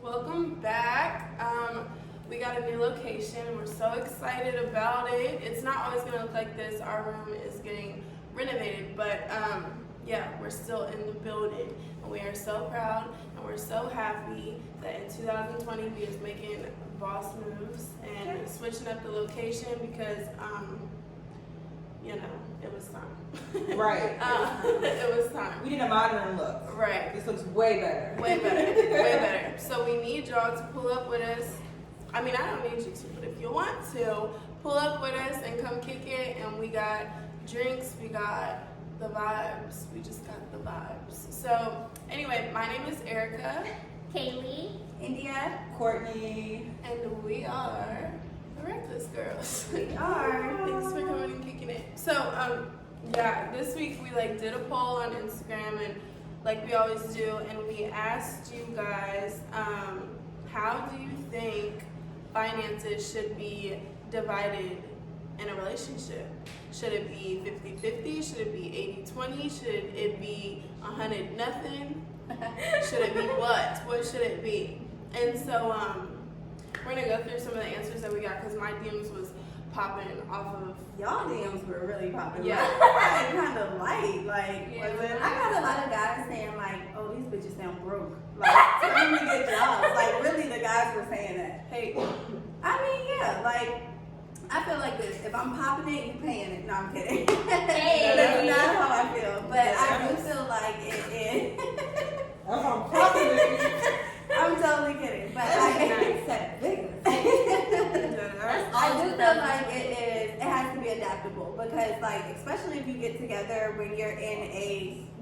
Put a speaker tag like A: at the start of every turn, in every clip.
A: Welcome back. We got a new location. We're so excited about it. It's not always going to look like this. Our room is getting renovated, but yeah, we're still in the building. And we are so proud and we're so happy that in 2020 we is making boss moves and switching up the location because, you know, it was time.
B: Right.
A: It was time.
B: We need a modern look.
A: Right.
B: This looks way better.
A: Way better. Way better. So we need y'all to pull up with us. I mean, I don't need you to, but if you want to, pull up with us and come kick it. And we got drinks, we got the vibes. We just got the vibes. So anyway, my name is Erica.
C: Kaylee.
D: India.
B: Courtney.
A: And we are the Reckless Girls.
D: We are.
A: Thanks for coming and kicking it. So, yeah, this week we did a poll on Instagram and like we always do, and we asked you guys, how do you think finances should be divided in a relationship? Should it be 50-50? Should it be 80-20? Should it be 100-0? Should it be what? What should it be? And so we're gonna go through some of the answers that we got because my DMs was popping off of.
D: Y'all DMs were really popular.
A: Yeah.
D: Kind of light.
A: Yeah.
D: I got a lot of guys saying oh, these bitches sound broke. Tell me to get jobs. Really, the guys were saying that.
A: Hey,
D: I mean, yeah, I feel like this. If I'm popping it, you paying it. No, I'm kidding.
C: Hey.
D: That's not how I feel. But I do feel like it.
B: I'm popping it.
D: I'm totally kidding. But I said bigger. I do feel like it has to be adaptable because especially if you get together when you're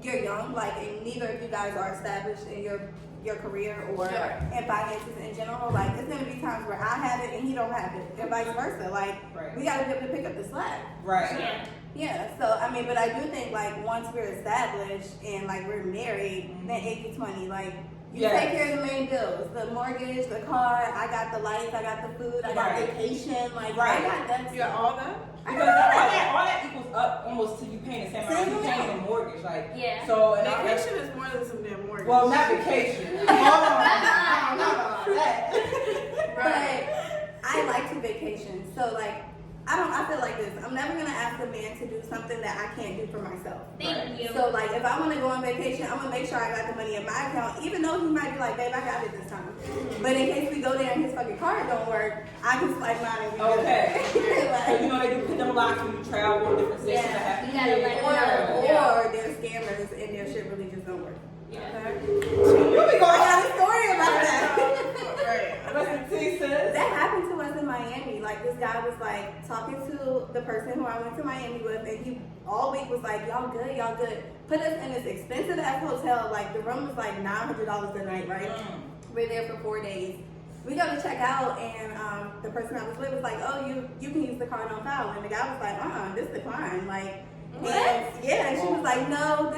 D: you're young, and neither of you guys are established in your career or in finances in general, it's gonna be times where I have it and he don't have it, and vice versa.
B: Right.
D: We gotta be able to pick up the slack.
B: Right.
C: Yeah.
D: Yeah, so I mean, but I do think once we're established and we're married, then 80-20, you take care of the main bills, the mortgage, the car, I got the lights, I got the food, I got vacation, I got that.
A: you got all that?
B: Because all that equals up almost to you paying the same amount you paying the mortgage.
C: Yeah.
B: So
A: Vacation is more than some damn mortgage.
B: well, not vacation. Hold on. Not all that.
D: But I like to vacation, so I feel like this. I'm never gonna ask a man to do something that I can't do for myself.
C: Thank you.
D: So if I want to go on vacation, I'm gonna make sure I got the money in my account, even though he might be like, babe, I got it this time. But in case we go there and his fucking card don't work, I can swipe mine and we
B: Okay.
D: good.
B: So they do put them locks when you travel to different stations.
C: Yeah. You gotta let
D: Or they're scammers and their shit really just don't work.
B: You be going
D: I got a story about that.
B: Listen, T says.
D: That happened to us in Miami. This guy was talking to the person who I went to Miami with, and he all week was like, y'all good, y'all good. Put us in this expensive ass hotel. The room was $900 a night, right? We're there for 4 days. We go to check out, and the person I was with was like, oh, you can use the card on file. And the guy was like, this declined. And she was like, no,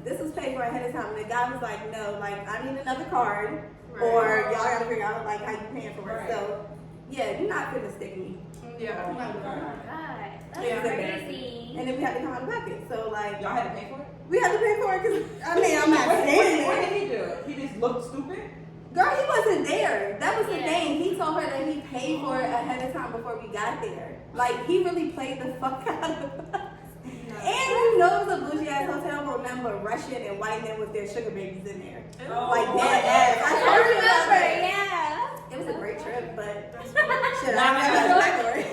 D: this was paid for ahead of time. And the guy was like, no, I need another card, or y'all gotta figure out how you paying for it. So yeah, you're not gonna stick me.
A: Yeah.
C: Oh my God. That's
A: Yeah.
C: crazy.
D: And then we had to come out of pocket. So
B: Y'all had to pay for it?
D: we had to pay for it because I'm not
B: What
D: staying
B: did
D: there.
B: he do? He just looked stupid?
D: Girl, he wasn't there. That was the
C: Yeah.
D: thing. He told her that he paid for it ahead of time before we got there. He really played the fuck out of us. And you know it was a bougie ass hotel where nothing but Russian and white men with their sugar babies in there. Dead ass. I
C: I
D: told you about
C: remember,
D: that.
C: yeah.
D: It was a great trip, but
A: Shit,
D: I never back for it.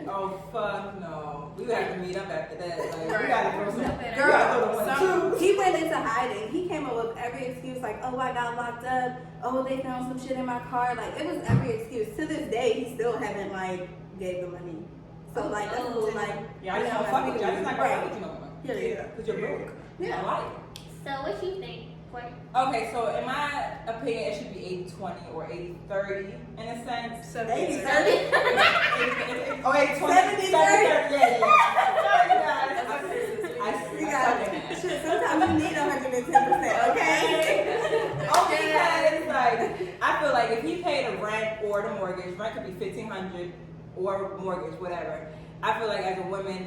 B: Oh, fuck no. We have to meet up after that. We
A: Right.
B: gotta throw some.
D: Girl,
B: we gotta throw the 1-2.
D: He went into hiding. He came up with every excuse oh, I got locked up. Oh, they found some shit in my car. It was every excuse. To this day, he still haven't gave the money. So that's cool.
B: Yeah, I just don't fuck with you. I just not gonna fuck with you no more.
D: Yeah.
B: Because you're broke.
D: Yeah.
B: I like it.
C: So what you think, Courtney?
B: Okay, so in my opinion, it should be 80-20 or 80-30 in a sense.
D: 80-30?
B: Oh, 80-20.
D: 70-30.
B: Yeah. Sorry, guys.
D: You got it. Shit, sometimes you need 110%, okay?
B: Okay, because I feel like if he paid the rent or the mortgage, rent could be $1,500 or mortgage, whatever. I feel like as a woman,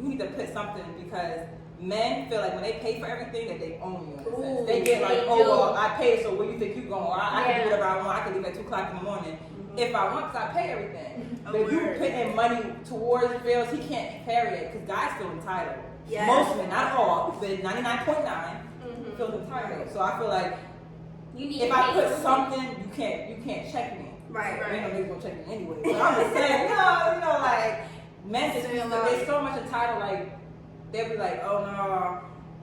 B: you need to put something because men feel like when they pay for everything that they own you in a sense. They get like,
C: they
B: oh
C: do.
B: well, I paid, so where you think you going? Or I can
C: Yeah.
B: do whatever I want. I can leave at 2 o'clock in the morning if I want, because I pay everything.
A: A
B: But if you
A: word.
B: put in money towards bills, he can't carry it because guys feel entitled.
D: Yes.
B: Most men, not all, but 99.9
A: Mhm.
B: feel entitled. So I feel like
C: You need
B: if
C: to
B: I
C: pay
B: put
C: for
B: something, you can't check me.
D: Right.
B: I ain't no niggas gonna check me anyway. But I'm just saying, like men just feel like they're so much entitled. Like they'll be like, oh no,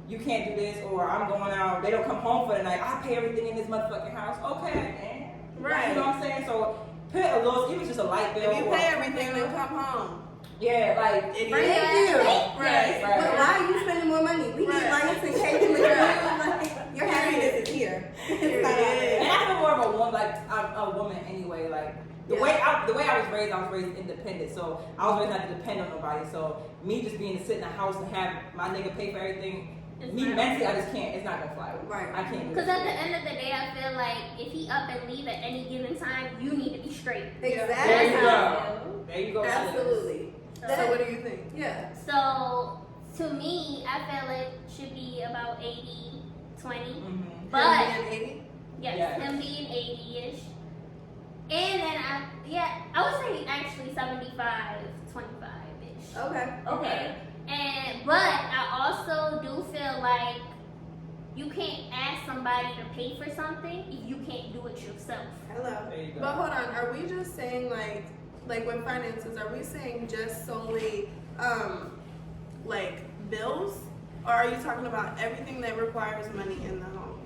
B: you can't do this, or I'm going out. They don't come home for the night. I pay everything in this motherfucking house. Okay,
A: Right.
B: You know what I'm saying? So put a little, even just a light bill.
A: If you
B: or-
A: pay everything, then come home.
B: Yeah, like
A: If
C: Bring
A: you,
C: your
D: Thank you.
C: ass-
A: Right.
B: Right.
D: But why are you spending more money? We need
A: Right.
D: lights and cake and liquor. Like, your happiness is here. It's not out
B: And
D: there.
B: I feel more of a woman, like a woman anyway. Like the
D: Yeah.
B: way I was raised independent. So I was raised not to depend on nobody. So me just being to sit in the house and have my nigga pay for everything,
C: It's
B: me
C: not-
B: mentally I just can't. It's not gonna fly.
D: Right.
B: I can't do
C: Because
B: it.
C: at the end of the day, I feel like if he up and leave at any given time, you need to be straight.
B: There
D: Exactly.
B: you
C: That's how I
B: go.
C: feel.
B: There you go.
D: Absolutely.
A: so what do you think?
D: Yeah.
C: So to me, I feel it should be about 80-20.
B: Mm-hmm.
C: But
A: Him being 80?
C: yes,
B: Yeah.
C: him being 80-ish. And then I would say actually 75-25-ish.
D: Okay.
B: Okay.
C: But I also do feel like you can't ask somebody to pay for something if you can't do it yourself.
D: Hello.
B: There you go.
A: But hold on, are we just saying like with finances, are we saying just solely like bills? Or are you talking about everything that requires money in the home?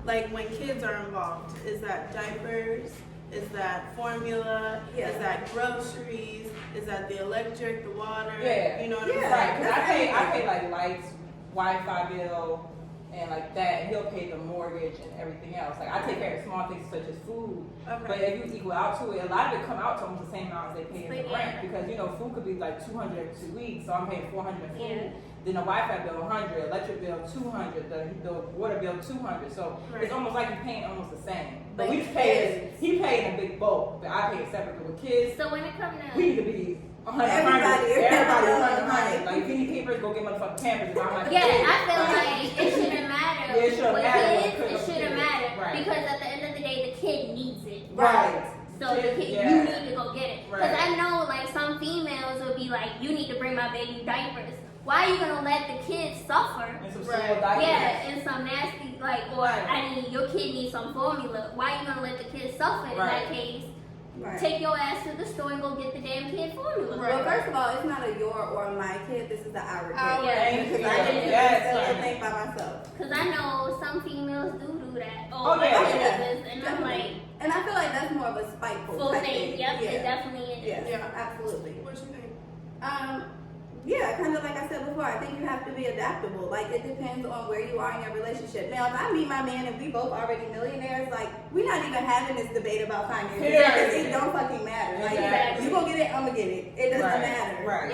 A: Like when kids are involved, is that diapers? Is that formula?
D: Yeah.
A: Is that groceries? Is that the electric, the water?
B: Yeah.
A: You know what I'm
D: Yeah.
A: saying?
B: Right, because I pay like lights, Wi-Fi bill, and like that, and he'll pay the mortgage and everything else. Like I take care of small things such as food. But
A: Okay.
B: if you equal out to it, a lot of it come out to almost the same amount as they pay in the
C: Yeah.
B: rent because food could be like $200 2 weeks, so I'm paying $400 in food.
C: Yeah.
B: Then the Wi-Fi bill $100, electric bill $200, the water bill $200. So
A: Right.
B: it's almost like you're paying almost the same. But
D: But
B: we just pay he paid in a big bulk, but I pay it separately with kids.
C: So when it comes to
B: We need to be 100,
D: Everybody.
B: 100. Like if you need papers, go get motherfucking Pampers. And I'm like,
C: yeah, I feel
B: Right.
C: like it shouldn't matter.
B: Yeah, it shouldn't
C: with
B: matter
C: kids,
B: what
C: it shouldn't
B: kids.
C: matter
B: Right.
C: because at the end of the day, the kid needs it.
B: Right.
C: So the
B: Kids,
C: kid,
B: yeah.
C: you need to go get it. Because
B: Right.
C: I know like some females will be like, you need to bring my baby diapers. Why are you gonna let the kids suffer?
B: And some
A: Right.
B: small diapers.
C: Yeah, and some nasty or
B: Right.
C: I need your kid needs some formula. Why are you gonna let the kids suffer in that
B: Right.
C: case?
D: Right.
C: Take your ass to the store and go get the damn kid formula.
A: Right.
D: Well, first of all, it's not a your or my kid. This is the our kid.
A: Our
C: Yeah.
D: Because I didn't do
B: Yes,
D: this little
B: right.
D: thing by myself.
C: Cause I know some females do that.
B: Oh, yeah.
C: my
D: Yeah.
C: goodness, and I'm like,
D: And I feel like that's more of a spiteful
C: full
D: type
C: thing.
D: thing.
C: Yep,
D: Yeah.
C: it definitely is.
D: Yes,
A: Yeah.
D: absolutely.
A: What you think?
D: Yeah, kind of like I said before, I think you have to be adaptable. Like, it depends on where you are in your relationship. Now, if I meet my man and we both already millionaires, like, we're not even having this debate about finances.
B: Yeah.
D: Because it don't fucking matter. Like,
B: Exactly.
D: you gonna get it, I'm gonna get it. It doesn't
B: Right,
D: matter.
B: right.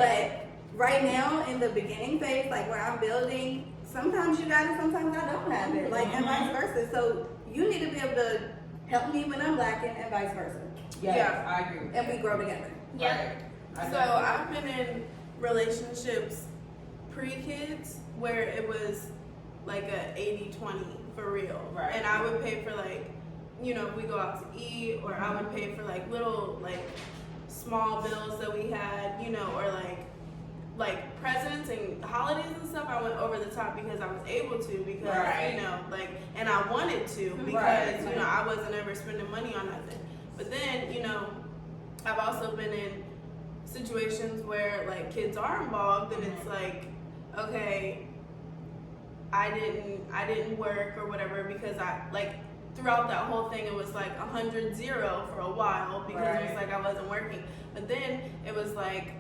D: But right now, in the beginning phase, like where I'm building, sometimes you got it, sometimes I don't have it. Like, and vice versa. So, you need to be able to help me when I'm lacking and vice versa.
B: Yes,
A: Yeah.
B: I agree with
D: And
B: that.
D: we grow together.
C: Yep.
B: Right.
A: So I've been in relationships pre-kids where it was like a 80-20 for real.
B: Right.
A: And I would pay for like, if we go out to eat, or I would pay for like little like small bills that we had, or like presents and holidays and stuff. I went over the top because I was able to, because
B: Right.
A: and I wanted to, because
B: Right.
A: I wasn't ever spending money on nothing. But then I've also been in situations where like kids are involved, and it's like, okay, I didn't work or whatever, because I like throughout that whole thing it was like 100-0 for a while, because it was
B: Right.
A: like I wasn't working. But then it was like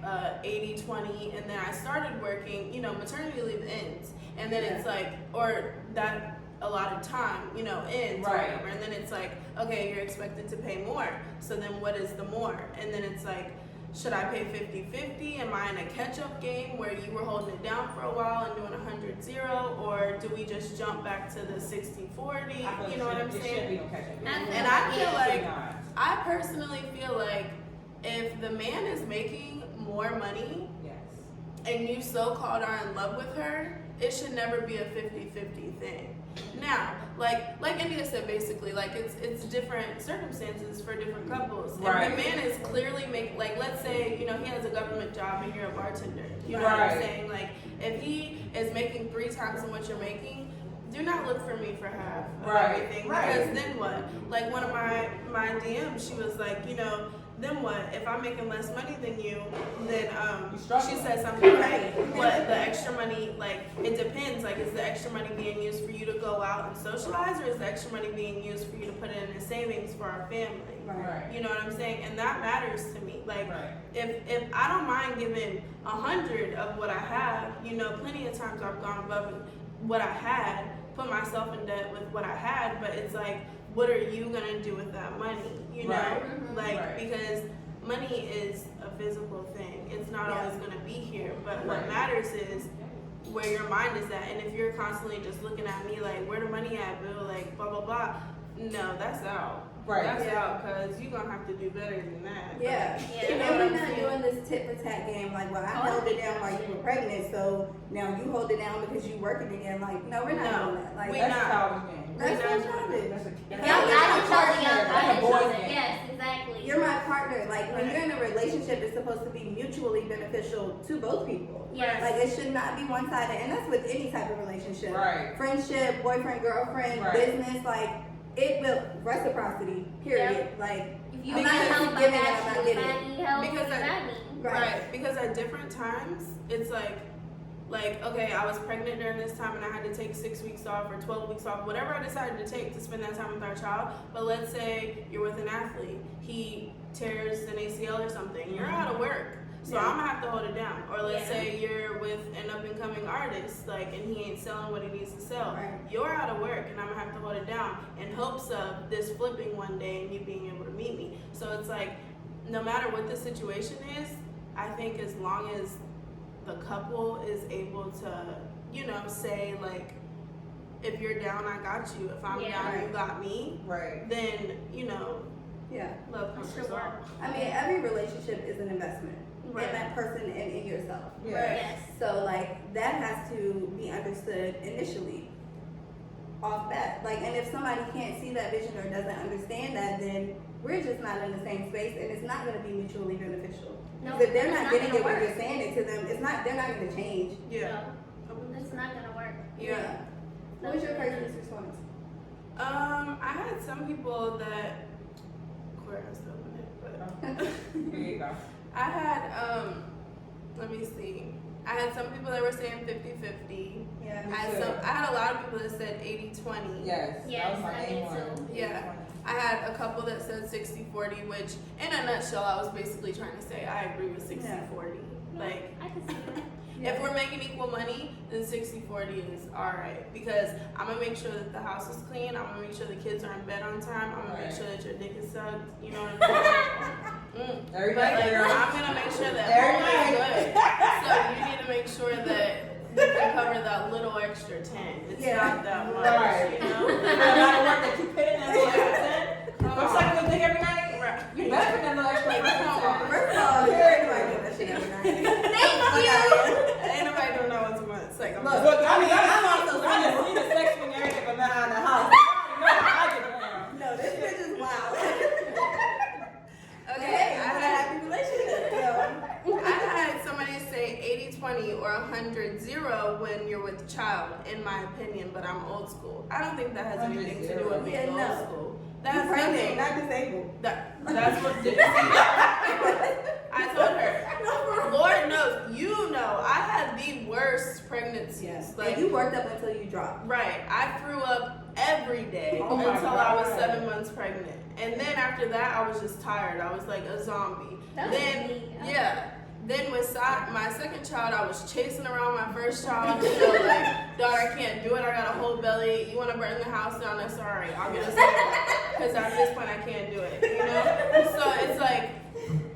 A: 80-20, and then I started working. Maternity leave ends, and then it's like, or that a lot of time ends, or
B: Right.
A: whatever, and then it's like, okay, you're expected to pay more, so then what is the more? And then it's like, should I pay 50-50? Am I in a catch-up game where you were holding it down for a while and doing 100-0, or do we just jump back to the 60-40?
B: I feel
A: You know what I'm
B: it should
A: saying?
B: be no catch-up.
A: And I feel
C: Yeah.
A: like,
B: Not.
A: I personally feel like if the man is making more money,
B: Yes.
A: and you so-called are in love with her, it should never be a 50-50 thing. Now, like India said, basically, like it's different circumstances for different couples.
B: Right.
A: If the man is clearly let's say, he has a government job and you're a bartender. You know
B: Right.
A: what I'm saying? Like, if he is making 3 times than what you're making, do not look for me for half of
B: Right.
A: everything.
B: Right.
A: Because then what? Like, one of my DMs, she was like, then what? If I'm making less money than you, then she said something like, what, the extra money, like, it depends. Like, is the extra money being used for you to go out and socialize, or is the extra money being used for you to put it in a savings for our family?
B: Right.
A: You know what I'm saying? And that matters to me. Like,
B: Right.
A: if I don't mind giving 100 of what I have, plenty of times I've gone above what I had, put myself in debt with what I had, but it's like, what are you gonna do with that money?
B: Right.
A: Like,
B: Right.
A: because money is a physical thing. It's not always gonna be here, but what
B: Right.
A: matters is where your mind is at. And if you're constantly just looking at me like, where the money at, Bill? Like, blah, blah, blah. No, that's out.
B: Right.
A: That's out, because you're gonna have to do better than that.
D: Yeah.
C: Yeah.
D: And we're not doing this tit for tat game like, well, I held it down while you were pregnant, so now you hold it down because you working again. Like, no, we're not
A: No,
D: doing that. Like,
A: we
B: That's
A: not.
B: a childish game.
D: that's
A: We're
D: so
A: not
D: childish.
B: That's a
C: Y'all got each other. Y'all got
B: That's a
C: each
B: boy's
C: other.
B: game.
C: Yes, exactly.
D: You're my partner. Like, when
A: Right.
D: you're in a relationship, it's supposed to be mutually beneficial to both people.
C: Yes.
D: Like, it should not be one-sided, and that's with any type of relationship.
B: Right.
D: Friendship, boyfriend, girlfriend,
B: Right.
D: business, like, it will, reciprocity, period.
C: Yep.
D: Like,
C: If you
D: I'm
C: need
D: not
C: help,
D: just
C: I
D: giving,
C: got
D: I'm not
C: you. If
D: getting.
C: I need help,
A: Because
C: you
A: I-
C: got me.
A: Right, because at different times, it's like, okay, I was pregnant during this time and I had to take 6 weeks off or 12 weeks off, whatever I decided to take to spend that time with our child. But let's say you're with an athlete, he tears an ACL or something, you're out of work. So
D: Yeah.
A: I'm gonna have to hold it down. Or let's
C: Yeah.
A: say you're with an up and coming artist, like, and he ain't selling what he needs to sell.
D: Right.
A: You're out of work and I'm gonna have to hold it down in hopes of this flipping one day and you being able to meet me. So it's like, no matter what the situation is, I think as long as the couple is able to, say like, if you're down, I got you. If I'm
C: Yeah.
A: down, you got me.
B: Right.
A: Then,
D: yeah.
A: love comes
C: Sure.
A: first.
D: I mean, every relationship is an investment
A: Right.
D: in that person and in yourself.
B: Yeah.
A: Right.
C: Yes.
D: So, like, that has to be understood initially off bat. Like, and if somebody can't see that vision or doesn't understand that, then we're just not in the same space and it's not going to be mutually beneficial.
C: No,
D: Because if they're
C: it's
D: not
C: not
D: getting
C: gonna
D: it when
C: work.
D: you're saying it to them, they're not going to change.
A: Yeah.
C: No, it's not gonna work.
A: Yeah.
D: What was your person's response?
A: I had some people that, Corey has to open it, but.
B: Here you go.
A: I had, let me see. I had some people that were saying 50-50.
D: Yeah.
A: I had a lot of people that said 80-20.
B: Yes.
C: Yes,
B: That was my
C: I
B: main
C: did
B: one.
C: too.
A: Yeah. I had a couple that said 60-40, which in a nutshell, I was basically trying to say I agree with 60-40. Like,
C: I can see that.
A: if we're making equal money, then 60-40 is alright. Because I'm gonna make sure that the house is clean, I'm gonna make sure the kids are in bed on time, I'm gonna make
B: Right.
A: sure that your dick is sucked, you know what I'm saying?
B: Every
A: But
B: night,
A: like,
B: girl.
A: I'm gonna make sure that
B: Every
A: home is
B: night.
A: good. So you need to make sure that you can cover that little extra 10. It's
D: Yeah.
A: not that much,
B: Right.
A: you know?
B: The amount of work that you put in that little
A: Yeah.
B: extra $10. I'm sucking your dick every night.
A: Right.
B: You better put that little extra $10.
D: First of all, everybody does that shit every night.
C: Thank you.
A: Ain't nobody don't know what's much. It's like,
D: Look,
B: Look, I mean,
D: I'm
B: I
D: also
B: just
D: single.
B: seen the sex when you're but not in the house. You know how I get down.
D: No, this bitch is wild.
A: okay,
D: Hey,
A: I
D: I had a
A: had
D: happy relationship. Yo.
A: I had somebody say 80-20 or 100-0 when you're with a child, in my opinion, but I'm old school. I don't think that has anything to do with being
D: Yeah,
A: old
D: no.
A: school.
D: That's
A: That's
D: pregnant,
A: nothing.
D: not disabled.
A: That's what did you see? I told her. Lord knows, I had the worst pregnancies.
D: Yes.
A: Like,
D: And you worked up until you dropped.
A: right, I threw up every day
B: Oh my
A: until I was
B: God.
A: 7 months pregnant. And then after that, I was just tired. I was like a zombie.
C: That was
A: Then,
C: me.
A: yeah. Then with my second child, I was chasing around my first child. Like, daughter, I can't do it. I got a whole belly. You want to burn the house down? That's all right. I'll get a because at this point, I can't do it. So it's like,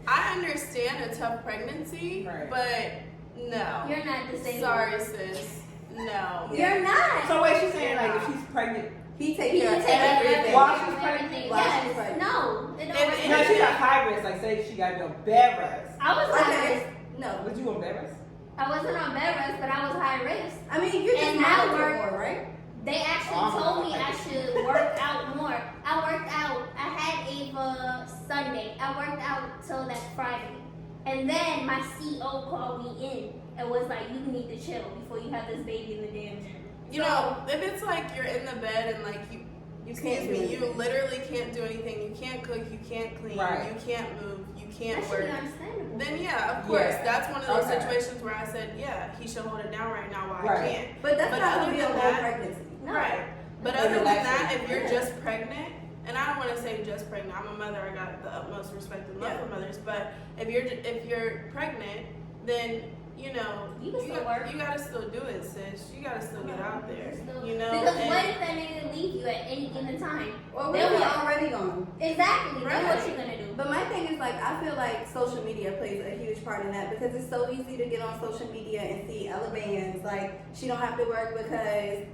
A: I understand a tough pregnancy,
B: Right.
A: but no.
C: You're not disabled.
A: Sorry, sis. No.
C: You're not.
B: So wait, she's saying like if she's pregnant,
D: He takes
C: He
D: care
C: can
D: of
C: take care of
D: everything.
B: While she's pregnant?
C: everything.
D: While she's
C: Yes.
D: pregnant.
C: No. It don't
A: If-
C: work.
B: no, she's got high risk. Like say she got no bed rest.
C: I was
D: Okay.
C: like,
D: No.
B: Was you on bed rest?
C: I wasn't on bed rest, but I was high risk.
D: I mean, you're just
C: And I
D: monitored
C: work-
D: more, right?
C: They actually told me I should work out more. I worked out. I had Ava Sunday. I worked out till that Friday. And then my CO called me in and was like, you need to chill before you have this baby in the damn gym.
A: You know, if it's like you're in the bed and like you
D: can't do
A: you
D: anything.
A: literally can't do anything. You can't cook, you can't clean,
B: Right.
A: you can't move, you
C: That
A: can't
C: should
A: work.
C: be understandable.
A: Then yeah, of course,
B: Yeah.
A: that's one of those
B: Okay.
A: situations where I said, yeah, he should hold it down right now while I
B: Right.
A: can't.
D: But that's
A: But
D: not
A: other
D: gonna be a
A: than
D: whole
A: that-
D: pregnancy.
C: No.
A: Right. But
B: It's
A: other than that,
B: relaxing.
A: if you're just pregnant, and I don't want to say just pregnant, I'm a mother, I got the utmost respect and love
D: Yeah.
A: for mothers, but if you're pregnant, then you know
C: You can still work.
A: you gotta still do it, sis. You gotta still get out there.
C: Still-
A: You know,
C: Because
A: and-
C: what if that nigga leave you at any given time?
D: Or
C: Then
D: we're
C: what?
D: already gone.
C: Exactly. Then
A: Right.
C: what you gonna do?
D: But my thing is, like, I feel like social media plays a huge part in that because it's so easy to get on social media and see Ella Bands. Like, she don't have to work because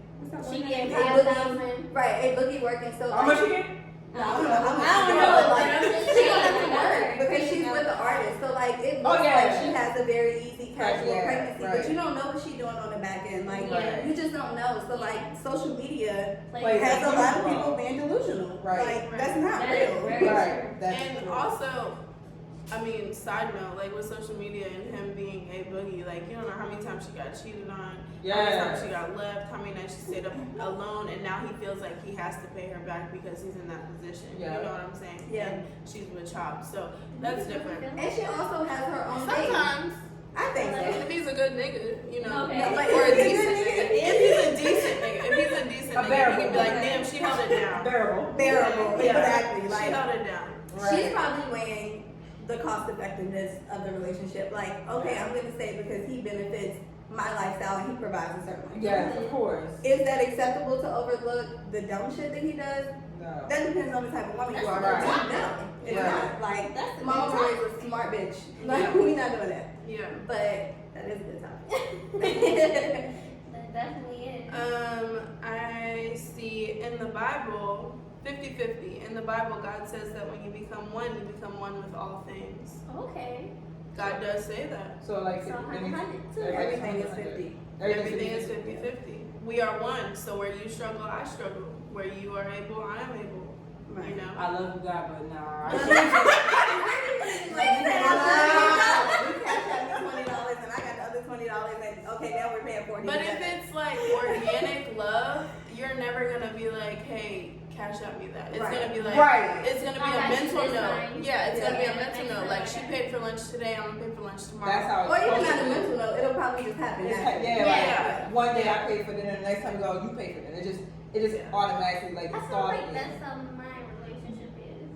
C: She getting
D: A
C: 5,000.
D: Boogie, right? A Boogie working so.
B: How much you get?
D: I don't know.
C: I don't know,
D: but,
C: but
D: like,
C: I'm just
D: she
C: saying,
D: don't have to
C: like,
D: work because she's with the artist. So like, it
B: Oh,
D: looks
B: yeah.
D: like she has a very easy casual
B: Yeah,
D: pregnancy,
B: right.
D: but you don't know what she's doing on the back end. Like,
B: Right.
D: you just don't know. So like, social media
C: Like,
D: has a lot of
B: Wrong.
D: people being delusional.
B: Right.
D: Like, that's not
C: That is
D: real.
C: very
B: Right. That's
A: And
B: true.
A: also, I mean, side note, like with social media and him being a boogie, like you don't know how many times she got cheated on, how many
B: Yeah.
A: times she got left, how many nights she stayed up alone, and now he feels like he has to pay her back because he's in that position.
B: Yeah.
A: You know what I'm saying?
D: Yeah.
A: And she's with child, so that's different.
D: And she also has her own thing.
A: Sometimes,
D: I think so.
A: if he's a good nigga, you know,
C: Okay.
D: No, but
A: or a
D: if he's a
A: decent
D: good
A: nigga.
D: nigga-
A: If he's a decent nigga, if he's a decent
B: A
A: nigga, he
B: bearable
A: can be like,
B: nigga.
A: damn, she held it down.
B: Bearable.
D: Bearable,
A: Yeah.
D: exactly.
A: She
D: Like,
A: held it down.
D: she's probably weighing the cost effectiveness of the relationship. Like, okay, I'm gonna say because he benefits my lifestyle and he provides a certain lifestyle.
B: Yes, of course.
D: Is that acceptable to overlook the dumb shit that he does?
B: No.
D: That depends on the type of woman you are.
B: Right.
D: No, it's
B: Right.
D: not. Like,
C: That's the
D: mom
C: good
D: was a smart bitch. Like, we not doing that.
A: Yeah.
D: But that is a good topic.
C: That definitely is.
A: I see in the Bible 50-50. In the Bible, God says that when you become one with all things.
C: Okay.
A: God does say that.
B: So like,
C: So
B: that means
C: 100 too.
D: Everything is 50.
A: Everything is 50-50. We are one. So where you struggle, I struggle. Where you are able, I am able. You know?
B: I love you, God, but nah.
D: Like, you cash out me $20 and I got the other $20 and okay, now we're paying $40.
A: But if it's like organic love, you're never gonna be like, hey, cash out me that. It's
D: Right.
A: gonna be like,
B: Right.
A: it's gonna be
C: I
A: a
C: got you
A: mental
C: this
A: note.
C: time.
A: Yeah, it's gonna be a
C: Yeah.
A: mental note. Like she paid for lunch today, I'm gonna pay for lunch tomorrow.
B: That's how
D: or
B: it's
D: even
B: supposed
D: not a
B: to be.
D: mental note, it'll probably just happen.
B: It's
D: naturally.
B: yeah,
A: Yeah.
B: like one day I pay for dinner, the next time you go, you pay for dinner. It just
A: Yeah.
B: automatically like
C: I
B: it's
C: feel
B: started.
C: like that's how my relationship is.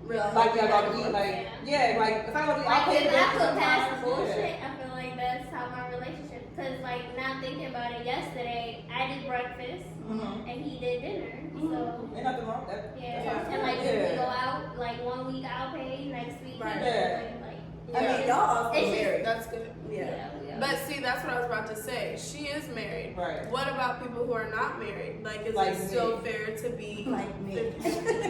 D: Really?
B: Like yeah, about to eat, like yeah, like if I go to eat, I
C: Like,
B: pay
C: if
B: for
C: I
B: dinner
C: put past the
B: sometimes.
C: bullshit, I feel like that's how my relationship. Cause like now thinking about it, yesterday I did breakfast
B: Mhm.
C: and he did dinner. So
B: Ain't nothing wrong with that.
C: yeah,
B: That's
C: and like
B: yeah.
C: if we go out, like 1 week I'll pay, next week
D: Right.
C: he
B: Yeah.
C: like
D: I mean, y'all also
C: It's just-
D: married.
A: That's good.
D: Yeah.
A: But see, that's what I was about to say. She is married.
B: Right.
A: What about people who are not married? Like, is
B: Like
A: it
B: me.
A: still fair to be
D: Like me.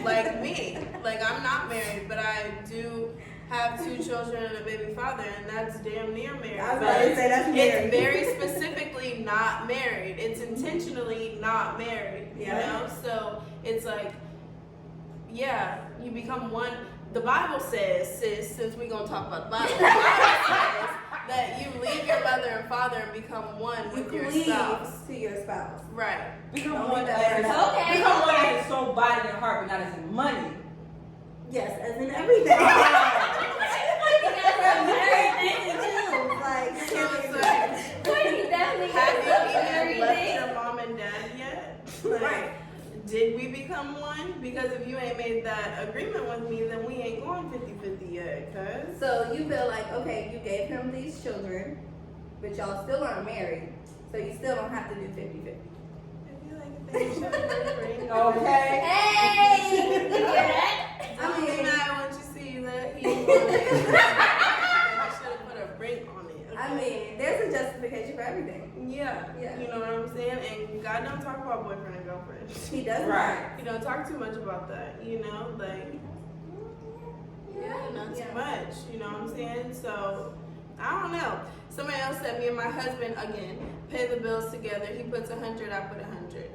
A: like me? Like, I'm not married, but I do have 2 children and a baby father, and that's damn near married.
D: I was
A: But
D: about to say that's married.
A: it's very specifically not married. It's intentionally not married. You
D: Yeah.
A: know? So it's like, yeah, you become one. The Bible says, sis, since we're gonna talk about the Bible says that you leave your mother and father and become one
D: You
A: with your
D: cleave
A: spouse.
D: to your spouse.
A: Right.
B: Become
D: Don't
B: one
D: leave that
B: as
D: out.
C: Okay.
B: become one as in soul, body, and heart, but not as in money.
D: Yes, as in everything. Like,
A: So it's like,
C: Courtney definitely
A: have
C: got
A: you
C: something
A: even
C: every
A: left
C: day.
A: your mom and dad yet? Like,
D: Right.
A: did we become one? Because if you ain't made that agreement with me, then we ain't going 50-50 yet, cuz.
D: So you feel like, okay, you gave him these children, but y'all still aren't married, so you still don't have to do 50-50.
A: I feel like they should have been
B: Okay.
C: Hey, you hear that?
A: I mean, I want you to see that he wanted. I should have put a brake on it.
D: I mean, there's a justification for everything.
A: Yeah.
D: Yeah.
A: You know what I'm saying? And God don't talk about boyfriend and girlfriend.
D: He does
B: Right.
A: He don't talk too much about that, you know? Like, yeah, not too
D: Yeah.
A: much, you know what I'm saying? So, I don't know. Somebody else said me and my husband again pay the bills together. He puts 100, I put 100.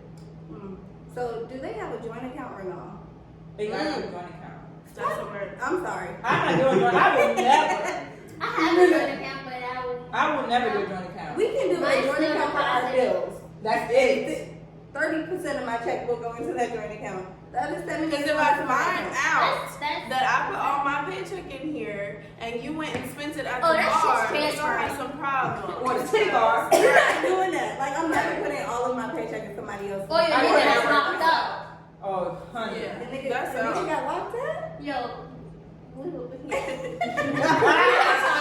D: So do they have a joint account or no?
B: They got a joint account.
A: That's a word.
D: I'm sorry.
B: I'm not doing joint. I will never.
C: I have a joint account, but
B: I will never do a joint account.
D: We can do a
C: Mine's
D: joint
C: still
D: account for our
C: deposited.
D: bills.
B: That's it.
D: 30% of my check will go into that joint account. The other 70%
A: Because if I find out
C: That's
A: that I put all my paycheck in here and you went and spent it at the
C: Oh, that's
A: bar,
C: just
A: we're gonna have
C: transferring.
A: some problems.
B: Or the titty bar.
D: We're not doing that. Like, I'm never putting all of my paycheck in somebody else's.
C: or your
B: I
C: nigga
B: would
C: that's
B: never.
C: locked up.
B: Oh, honey.
A: Yeah.
D: The nigga,
A: That's
D: the nigga
A: out.
D: got locked up?
C: Yo, we'll talk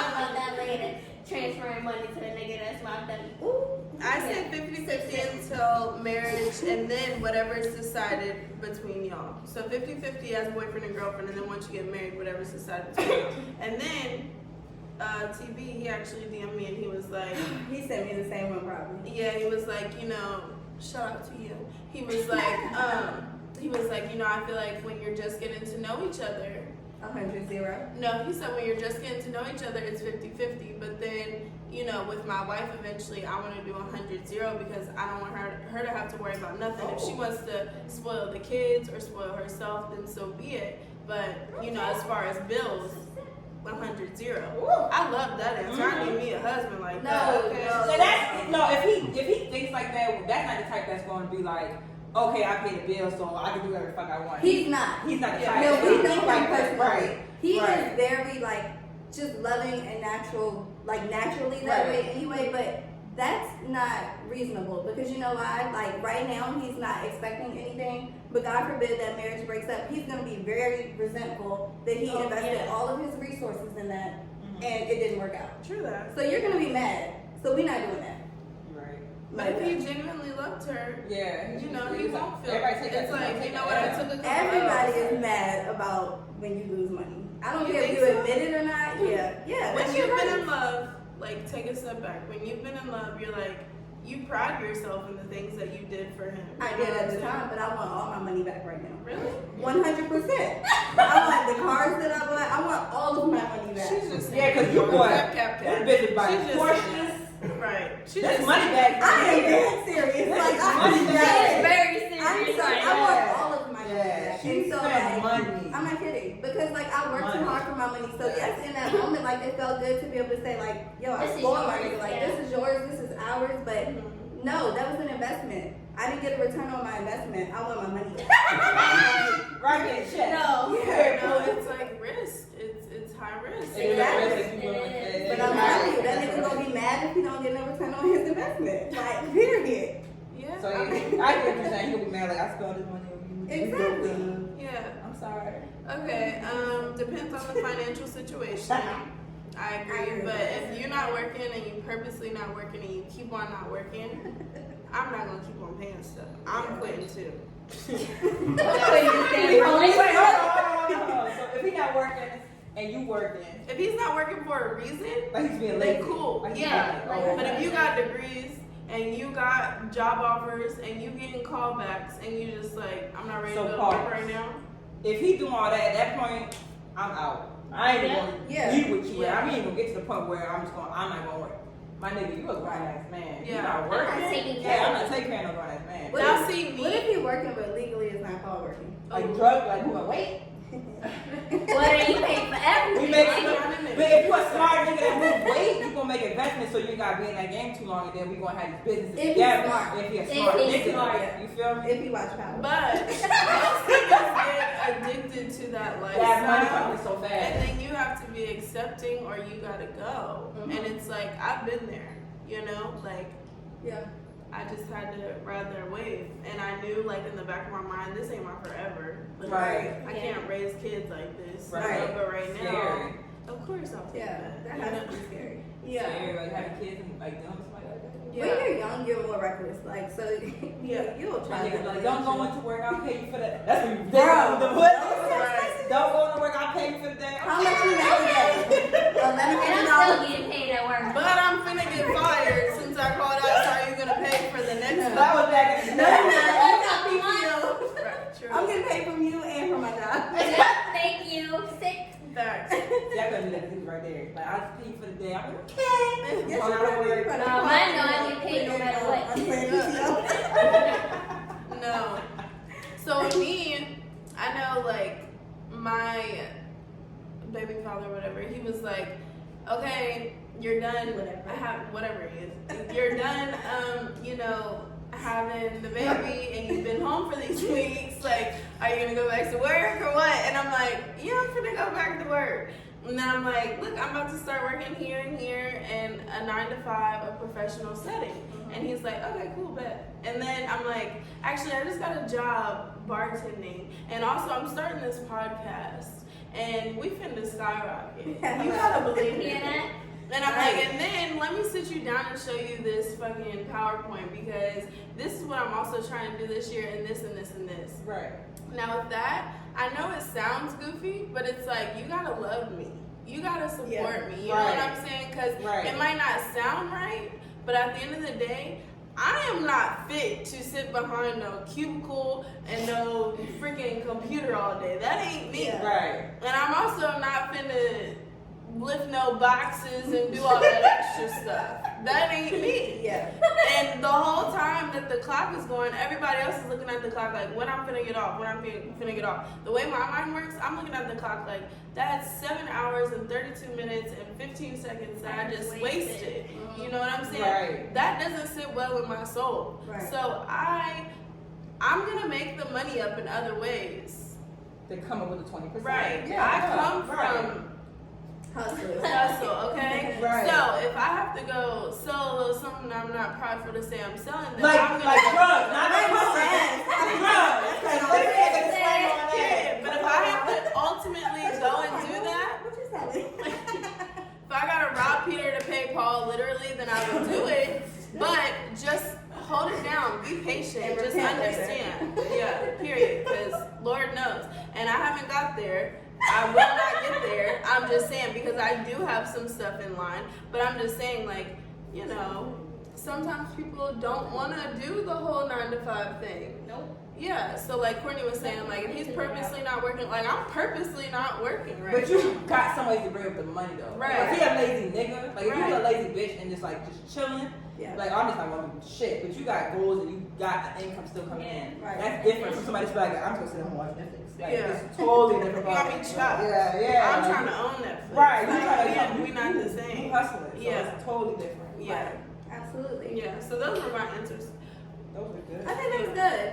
C: about that later. Transferring money to the nigga that's locked up.
D: Ooh.
A: I said 50-50 until marriage and then whatever is decided between y'all. So 50-50 as boyfriend and girlfriend, and then once you get married, whatever's decided between y'all. And then TB, he actually DM'd me and he was like,
D: He sent me the same one probably.
A: yeah, he was like, you know, shout out to you. He was like, you know, I feel like when you're just getting to know each other,
D: 100-0.
A: no, he said when you're just getting to know each other, it's 50-50. But then, you know, with my wife, eventually, I want to do 100-0 because I don't want her to have to worry about nothing. If she wants to spoil the kids or spoil herself, then so be it. But, you know, as far as bills, 100-0. I love that answer. I need me a husband like that.
D: No,
A: Okay.
D: no.
B: So that's no. If he thinks like that, that's not the type that's going to be like, okay, I pay the bill, so I can do whatever the fuck I want.
D: He's not.
B: He's not the
A: Yeah.
B: type.
D: No,
B: that
D: we
B: thinks
D: don't
B: like
D: like
B: that.
D: personally.
B: Right.
D: He
B: Right.
D: is very like just loving and natural, like naturally that
B: Right.
D: way anyway. But that's not reasonable because you know why? Like right now he's not expecting anything. But God forbid that marriage breaks up, he's gonna be very resentful that he
C: Oh,
D: invested
C: yeah.
D: all of his resources in that
B: Mhm.
D: and it didn't work out.
A: True that.
D: So you're gonna be mad. So we're not doing that.
B: Right.
A: But if he genuinely loved her,
B: Yeah.
A: you know, he won't feel.
B: Everybody take that.
A: It's like, you know what, I took a couple
D: Everybody
A: L's.
D: is mad about when you lose money. I don't
A: You
D: care if
A: think
D: you
A: so?
D: admit it or not. Yeah, yeah.
A: When
D: That's
A: you've
D: your
A: been
D: right.
A: in love, like take a step back. When you've been in love, you're like, you pride yourself in the things that you did for him.
D: I did at the time, but I want all my money back right now.
A: Really?
D: 100%. I want the cars that I bought. I want all of my money back.
A: She's just
B: Yeah, 'cause you bought
A: cap.
B: this bitch buy
A: She's just
B: Porsches.
A: right. She
B: That's
A: just
B: money back.
D: I am dead serious. Like
B: Money
D: I'm
B: back.
D: dead.
C: Very serious.
D: I'm sorry.
C: right
D: I
C: now.
D: want all of my money
B: Yeah,
D: back.
B: she
D: And so
B: spent
D: like,
B: money.
D: I'm not kidding because like I worked
B: Money.
D: too hard for my money. So yes, in that moment, like it felt good to be able to say like, yo, I
C: This is
D: spoiled my
C: yours,
D: money. Like
C: yeah.
D: this is yours, this is ours. But no, that was an investment. I didn't get a return on my investment. I want my money back.
B: Right there, check.
C: No.
D: Yeah,
A: no, it's like risk. It's high risk.
B: It is
D: Exactly.
B: a risk if you want to-
D: But I'm telling you, that nigga gonna be mad if he don't get no return on his investment. Like, period.
A: Yeah.
B: So I get what you're saying. He'll be mad like I spent this money on you.
D: Exactly.
A: Yeah.
B: I'm sorry.
A: Okay. Depends on the financial situation. I agree, but if you're not working and you purposely not working and you keep on not working, I'm not gonna keep on paying stuff. I'm quitting too.
B: Wait, hold on. So if he not working and you working,
A: If he's not working for a reason,
B: like he's being
A: then
B: lazy.
A: cool.
B: Like he's
A: Yeah.
B: being lazy.
A: But if you got degrees and you got job offers and you getting callbacks and you just like, I'm not ready
B: So
A: to go to
B: pause.
A: work right now.
B: If he doing all that, at that point, I'm out. I ain't even gonna
D: Yeah.
B: leave with you.
A: Yeah.
B: I ain't even gonna get to the point where I'm not gonna work. My nigga, you a grown ass man. You
A: Yeah.
B: not
C: I'm
B: working.
C: not taking
B: Yeah,
C: care
B: I'm
C: of
B: not taking care of no grown ass man.
D: What
A: Now
D: if-
A: see
D: What if
A: me.
D: he working but legally it's not called working?
B: Like
A: Ooh.
B: drug, like moving weight.
C: What are you paying for everything?
B: We make
A: I'm
B: it.
A: not in it.
B: But if you a smart nigga that move weight, you gonna make investments so you ain't gotta be in that game too long, and then we gonna have these businesses
D: If he's
B: together.
D: smart.
B: If he a
C: If
B: smart
C: he's
B: nigga,
C: smart.
B: you feel me?
D: If he watch Power.
A: But most niggas get addicted to that
B: That money
A: lifestyle.
B: coming so
A: And
B: fast.
A: then you have to be accepting or you gotta go.
D: Mhm.
A: And it's like, I've been there, you know? Like,
D: Yeah.
A: I just had to ride their wave. And I knew, like, in the back of my mind, this ain't my forever. Like,
B: Right.
A: I can't raise kids like this.
B: Right.
A: You know, but right now,
B: Scary.
A: of course I'll take
D: Yeah.
A: that.
D: That
A: you
D: has
A: know?
D: to be scary.
A: Yeah.
B: Scary, like having kids and like doing something like that.
A: Yeah.
D: When you're young, you're more reckless. Like, so
A: Yeah.
D: you'll
B: My
D: try
B: niggas
D: that
B: like, don't go
D: relationship.
B: into work, I'll pay you for that. That's what you
D: Bro.
B: the what?
A: Right.
B: Don't go into work, I'll pay you for that.
D: How much you make a day?
C: And I'm
D: $11.
C: still getting paid at work.
A: But I'm finna get fired since I called out. So are you gonna pay for the next one?
B: That was back in the
D: No,
B: day.
D: no, you got PTO.
A: Right, true.
D: I'm getting paid from you and from my job.
C: Thank you. Sick.
A: Facts.
B: That couldn't do that because he was right there. Like, I just paid for the day. I'm like, okay.
D: Yes,
B: Going out of work.
C: Mine know I get paid no matter what.
A: No. So with me, I know like my baby father, whatever, he was like, okay, you're done. Whatever it is. You're done, having the baby and you've been home for these weeks. Like, are you going to go back to work or what? And I'm like, yeah, I'm going to go back to work. And then I'm like, look, I'm about to start working here in a 9 to 5, a professional setting. And he's like, okay, cool, bet. And then I'm like, actually, I just got a job bartending. And also, I'm starting this podcast. And we finna skyrocket. You gotta believe it.
C: Yeah.
A: And I'm like, and then let me sit you down and show you this fucking PowerPoint because this is what I'm also trying to do this year and this and this and this.
B: Right.
A: Now with that, I know it sounds goofy, but it's like, you gotta love me. You gotta support me. You know what I'm saying? Because it might not sound right, but at the end of the day, I am not fit to sit behind no cubicle and no freaking computer all day. That ain't me.
B: Yeah. Right.
A: And I'm also not finna lift no boxes and do all that extra stuff. That ain't me.
D: Yeah.
A: And the whole time that the clock is going, everybody else is looking at the clock like, when I'm finna get off, when I'm finna get off. The way my mind works, I'm looking at the clock like, that's 7 hours and 32 minutes and 15 seconds that I just wasted. You know what I'm saying?
B: Right.
A: That doesn't sit well with my soul.
D: Right.
A: So I'm gonna make the money up in other ways.
B: They come up with the 20%.
A: Right.
B: Yeah,
A: I come from hustle, okay?
B: Right.
A: So if I have to go sell a little something I'm not prideful to say I'm selling, then
B: Like
A: I'm gonna
B: drugs, not like
A: Yeah, but if I have to ultimately go and do that,
D: What you selling?
A: if I gotta rob Peter to pay Paul, literally, then I would do it. But just hold it down, be patient,
D: And
A: just
D: repent later.
A: understand. Yeah, period. Because Lord knows, and I haven't got there. I will not get there. I'm just saying because I do have some stuff in line, but I'm just saying like, sometimes people don't want to do the whole 9 to 5 thing.
C: Nope.
A: Yeah, so like Courtney was saying, like if he's purposely not working, like I'm purposely not working, right?
B: But you got some ways to bring up the money though.
A: Right.
B: Like, if you're a lazy nigga, like if
A: Right.
B: you're a lazy bitch and just chilling,
D: Yeah.
B: like I'm just not gonna do shit. But you got goals and you got an income still coming in.
D: Right.
B: That's different from somebody that's like, I'm just gonna sit home and watch Netflix. Like,
A: Yeah.
B: it's totally different.
A: You got me chopped.
B: Yeah.
A: I'm
B: like,
A: trying to own Netflix.
B: Right, you
A: Like,
B: trying to
A: we not the same.
B: You hustling. So
A: Yeah.
B: it's totally different.
A: Yeah.
D: Absolutely.
A: Yeah. So those were my answers.
B: Those are good.
D: I think that's good.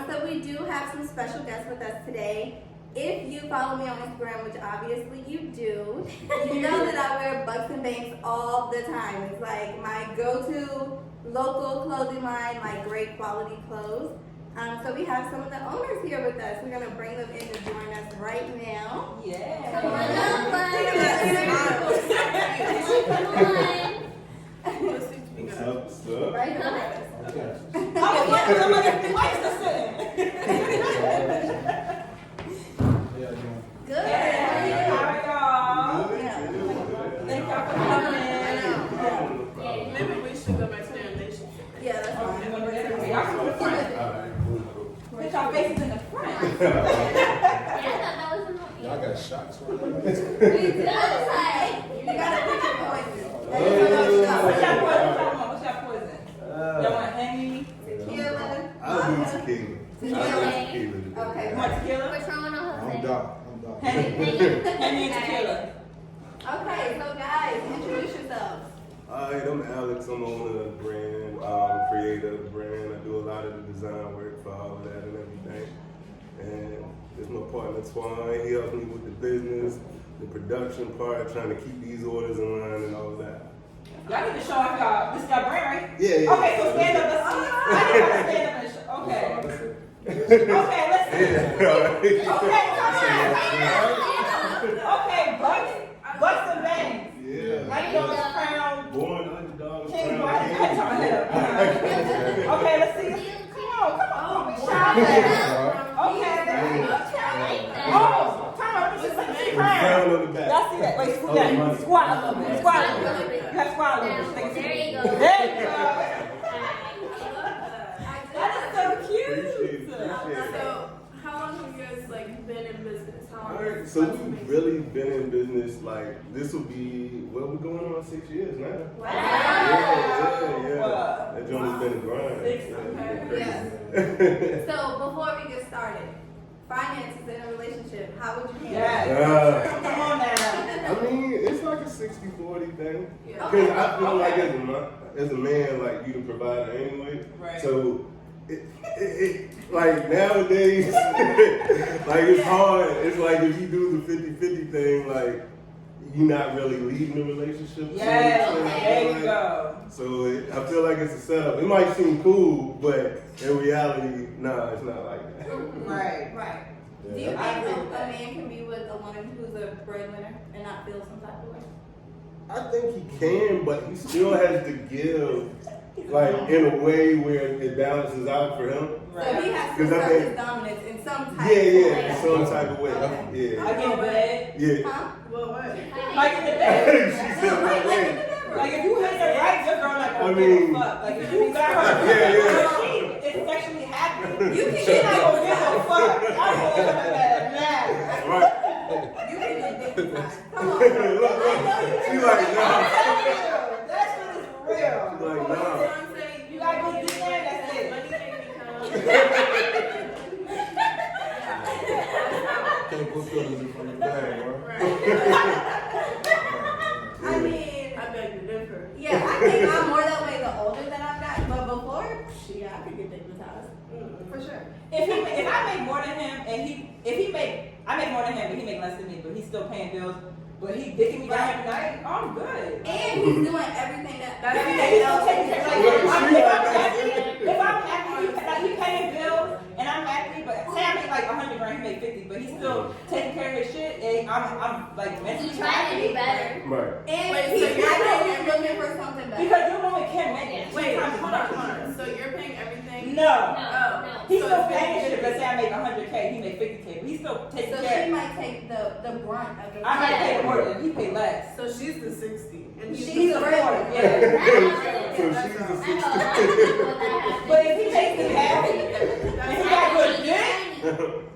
D: So we do have some special guests with us today. If you follow me on Instagram, which obviously you do, you know that I wear Bucks and Banks all the time. It's like my go-to local clothing line, like great quality clothes. So we have some of the owners here with us. We're gonna bring them in to join us right now.
B: Yeah.
C: Come on up,
A: Come
C: Come on.
A: What's up?
E: What's up?
D: Right now.
E: Okay.
B: Oh, yeah, somebody likes to sit.
E: Yeah, doing
D: Good.
B: Hey, how are y'all?
E: good.
D: Yeah.
E: Good.
B: Thank y'all for coming in.
A: Maybe we should go back there and they should.
D: Yeah, that's
B: Oh,
D: fine.
B: you wanna do that? Okay, y'all come to the front.
E: All right, cool.
B: Put y'all faces in the front.
C: Yeah, I thought that was
E: Y'all got shots right now.
C: We do.
D: You gotta pick your poison.
B: What's y'all poison? What's y'all poison? Y'all want Henny?
D: Tequila.
E: I'll do tequila. I'll do tequila today.
D: Okay.
B: You want tequila?
C: We're throwing a whole
E: I'm
C: thing.
E: dark. I'm dark.
B: Henny and tequila.
D: Okay, so guys, introduce yourselves.
E: Alright, I'm Alex. I'm owner of the brand, creator of the brand. I do a lot of the design work for all of that and everything. And this is my partner Twan. He helps me with the business, the production part, trying to keep these orders in line and all of that.
B: Y'all need to show off y'all. This is y'all brand, right?
E: Yeah.
B: Okay, so stand up. Let's see. I need y'all to stand up and show. Okay. Okay, let's see. Okay, come on. Okay, Bucks and Bangs.
E: Yeah.
B: Like on the crown.
E: Born underdog.
B: King, go ahead. Turn my head up. Okay, let's see. Come on. Be shy. Okay. Oh, turn on. Let me see the crown.
E: Crown on the back.
B: Y'all see that? Wait, squat a little bit. Squat a little bit. You have to squat a little bit.
C: There you go.
B: There you go. That is so cute.
E: Appreciate it.
A: So, how long have you guys like been in business? How long?
E: Alright, So we've really been in business, like, this will be, well, we're going on 6 years now.
D: Wow.
E: Yeah. That joint has been a grind.
D: Yeah. So before we get started, finances in a relationship, how would you handle it?
B: Come on now.
E: I mean, it's like a 60-40 thing.
A: Yeah.
E: Because I feel like as a man, like, you the provider anyway.
B: Right.
E: So, like, nowadays, like, it's hard. It's like if you do the 50-50 thing, like, you're not really leading the relationship.
B: Yes,
E: So,
B: there you go.
E: So I feel like it's a setup. It might seem cool, but in reality, nah, it's not like that.
B: Right.
D: Right.
E: Yeah.
D: Do you think
B: I agree with
D: a
B: that.
D: man can be with a woman who's a breadwinner and not feel some type of way?
E: I think he can, but he still has to give, like, in a way where it balances out for him.
D: So he has to
E: 'Cause I
D: assert
E: think-
D: his dominance in some type of
E: Yeah,
D: way.
E: in some type of way.
D: Okay.
E: Yeah.
B: Like in the bed.
E: Yeah.
D: Huh?
A: Well, what?
B: Like in the bed.
E: She said right there.
B: Like if you hit it right, your girl not
E: I
B: gonna
E: mean-
B: give a fuck. Like if you got her,
E: Yeah.
B: she is sexually happy.
D: You can
B: She
D: get
B: not gonna give a fuck. I'm gonna mad.
E: Right.
D: You can get dignified. Come on.
E: Look. She like, nah.
B: That shit is real.
E: She like, nah.
B: You got good dick there, that's it.
E: Can't put feelings in front of the bag,
D: I mean,
A: I beg to differ.
D: yeah, I think I'm more that way the older that I've gotten, but before, yeah, I could get dignitized. For sure.
B: If I make more than him and I make more than him but he make less than me, but he's still paying bills, but he dicking me down every night, I'm good.
D: And he's doing everything that
B: That's
D: everything
B: he's
D: else.
B: taking care of
E: Look,
B: if I'm
E: she
B: happy, he paying bills and I'm happy, but say I make like 100 grand, he make 50, but he's still taking care of his shit and I'm like mentally
C: He's trying to do better.
E: Right.
D: And
A: Wait, so
D: he's
A: you're
D: actively looking for something better.
B: because your woman can make it.
A: Wait, hold on. So you're paying everything?
B: No.
A: Oh.
B: He's
A: So
B: still
A: it's
B: paying
A: 50-50.
B: shit, but say I make 100K, he make 50K, but he's still taking
D: So she
B: care.
D: might take the brunt of the
B: I might pay more than he pay less.
A: So she's the 60. And he's
D: She's
A: the
D: the
A: 40.
D: breadwinner.
B: Yeah.
E: So she's a
B: But if he makes me happy and he got good dick,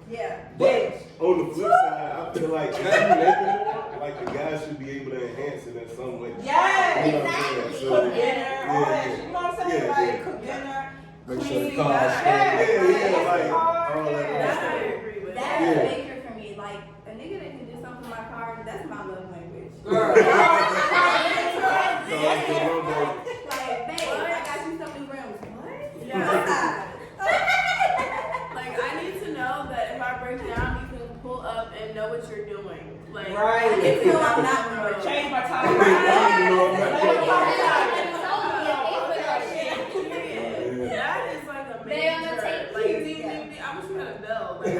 D: Yeah.
B: bitch.
E: On the flip side, I feel like if you making more, like the guy should be able to enhance it in some way.
B: Yes.
E: You know what I'm saying? So,
B: Cook dinner, all that shit. You know what I'm saying?
E: Yeah,
B: Like
E: yeah.
B: cook dinner,
F: Make sure
B: clean,
F: the car's
B: yeah,
F: clean.
E: Yeah, like,
B: all
E: all that
B: that.
A: That I agree with.
D: That's
E: Yeah.
D: a major for me. Like a nigga that can do something for my car, that's my love language.
B: Girl.
E: So I'm the one that-
D: Like, babe, I got you some new rims. What?
A: Yeah. Like, I need to know that if I break down, you can pull up and know what you're doing. Like,
D: I
B: Right.
D: need to know I'm not wrong.
B: Change my tire.
E: You know, I'm not-
A: that is like a
C: They on the
A: major.
C: tape.
A: Like,
C: Yeah.
A: I wish we had a bell. Like,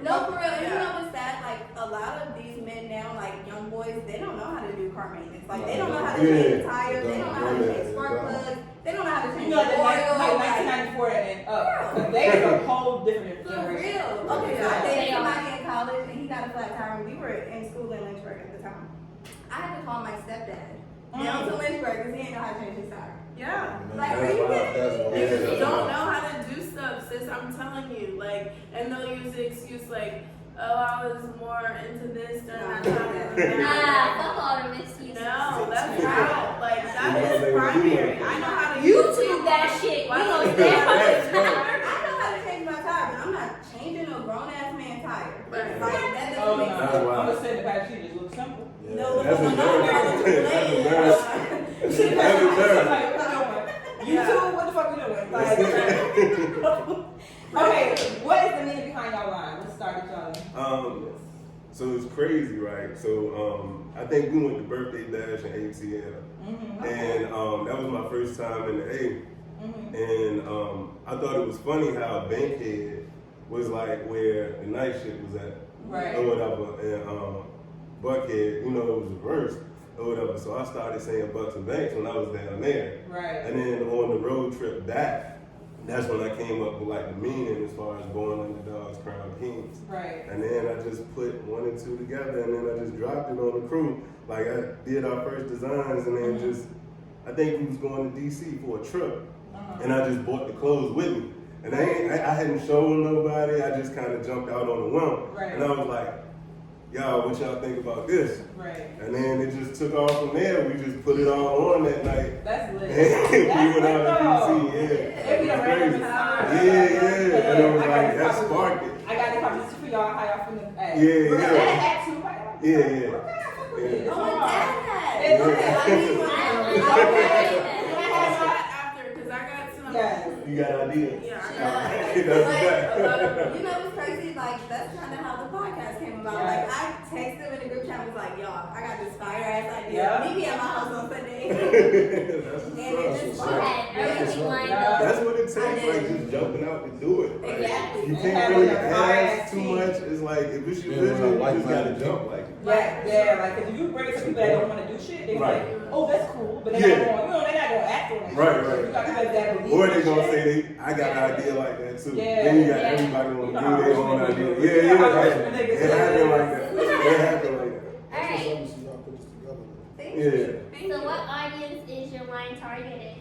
D: No, for real. And you
A: Yeah.
D: know what's sad? Like a lot of these men now, like young boys, they don't know how to do car maintenance. Like they don't know how to
E: Yeah.
D: change tires. They don't know how to change spark plugs. They don't know how to
B: You
D: change
B: know, the
D: oil.
B: like
D: Like,
B: 1994 and up. But they are a whole different
D: for
B: generation.
D: real. Okay, so I
A: Yeah.
D: dated
C: They are.
D: somebody in college and he got a flat tire and we were in school in Lynchburg at the time. I had to call my stepdad down to Lynchburg because he didn't know how to change his tire.
A: yeah.
D: Like, are
F: That's
D: you
F: wild.
D: kidding
F: That's
D: me?
F: wild.
A: Niggas
F: That's
A: don't
F: wild.
A: know how to do stuff, sis. I'm telling you. Like, and they'll use the excuse like, oh, I was more into this during that time.
C: Nah, fuck all the excuses.
A: No, that's out. Like, that
E: You know
A: is
E: they
A: primary.
E: do it.
A: I know how to
C: YouTube that shit. We
A: Why
C: gonna
A: don't
C: stand
A: you
C: on
A: know
C: this.
A: how to
D: I know how to change my tire, but I'm not changing a grown ass man tire.
A: Right.
D: Like that
B: Oh,
D: doesn't make
B: no.
D: sense.
E: That's wild.
B: I'm gonna say the back sheet just looks simple.
F: Yeah.
D: No,
E: That's
D: no, no,
E: embarrassing.
D: no,
E: That's
D: no,
E: embarrassing. That's embarrassing.
B: You two, what the fuck we doing? Like, okay, what is the meaning behind y'all line? Let's start with y'all.
E: So it's crazy, right? So I think we went to Birthday Dash in ATL, and that was my first time in the A. And I thought it was funny how Bankhead was like where the night shit was at,
B: Right.
E: or whatever, and Buckhead, you know, it was reversed or whatever. So I started saying Bucks and Banks when I was down there.
B: Right.
E: And then on the road trip back, that's when I came up with like the meaning as far as born underdogs, crown kings.
B: Right.
E: And then I just put 1 and 2 together, and then I just dropped it on the crew. Like I did our first designs, and then just I think we was going to DC for a trip, and I just bought the clothes with me. And I hadn't shown nobody. I just kind of jumped out on a whim,
B: Right.
E: and I was like, y'all, what y'all think about this?
B: Right.
E: And then it just took off from there. We just put it all on that night.
B: That's lit.
E: And we went out to
B: though.
E: DC, yeah.
B: It be a random time.
E: Yeah. And it was like, that sparked it.
B: I got the conversation for y'all, how y'all feeling?
E: Yeah.
B: That had to, right?
E: Yeah.
B: Yeah.
D: Oh, my dad.
B: It's
D: Okay,
B: okay.
D: I need one.
A: After, because I got some.
B: Yes.
E: You got an idea?
A: Yeah, I
E: That's
A: got
D: You know what's crazy? Like, that's kind of how the podcast came about.
B: Yes.
D: Like, I texted him in the group chat and was like, y'all, I got this fire ass idea.
B: Yeah.
D: Meet me at my house on Sunday.
E: That's
D: And
E: what's
D: it
E: up.
D: just
C: She had everything lined up.
E: That's what it takes,
D: I
E: like
D: did.
E: just jumping out to do it. Like,
D: Exactly.
E: you
B: And
E: can't
B: having
E: really
B: a fire-ass
E: ask too
B: team.
E: much. It's like, if it's your
F: Yeah,
E: vision,
F: like
E: you just gotta
F: minded
E: jump
F: people.
E: like it.
B: Yeah, like, cause if you bring some people that don't want to do shit, they be
E: Right.
B: like, oh, that's cool, but they're
E: Yeah.
B: not going, you know, they're not gonna act on it.
E: Right.
B: You got people that believe
E: Or
B: in
E: they gonna
B: shit.
E: say, I got an idea like that too.
B: Yeah.
E: Then you got
C: Yeah.
E: everybody
B: You
E: gonna
B: know
E: do
B: how
E: their own
B: rich
E: idea.
B: niggas do.
E: Yeah,
B: You know how
E: right.
B: rich niggas
E: It
B: do.
E: happened like that. It happened like that.
C: All right.
F: See y'all put this together.
D: Thank
E: Yeah.
D: you.
C: So what audience is your line targeted?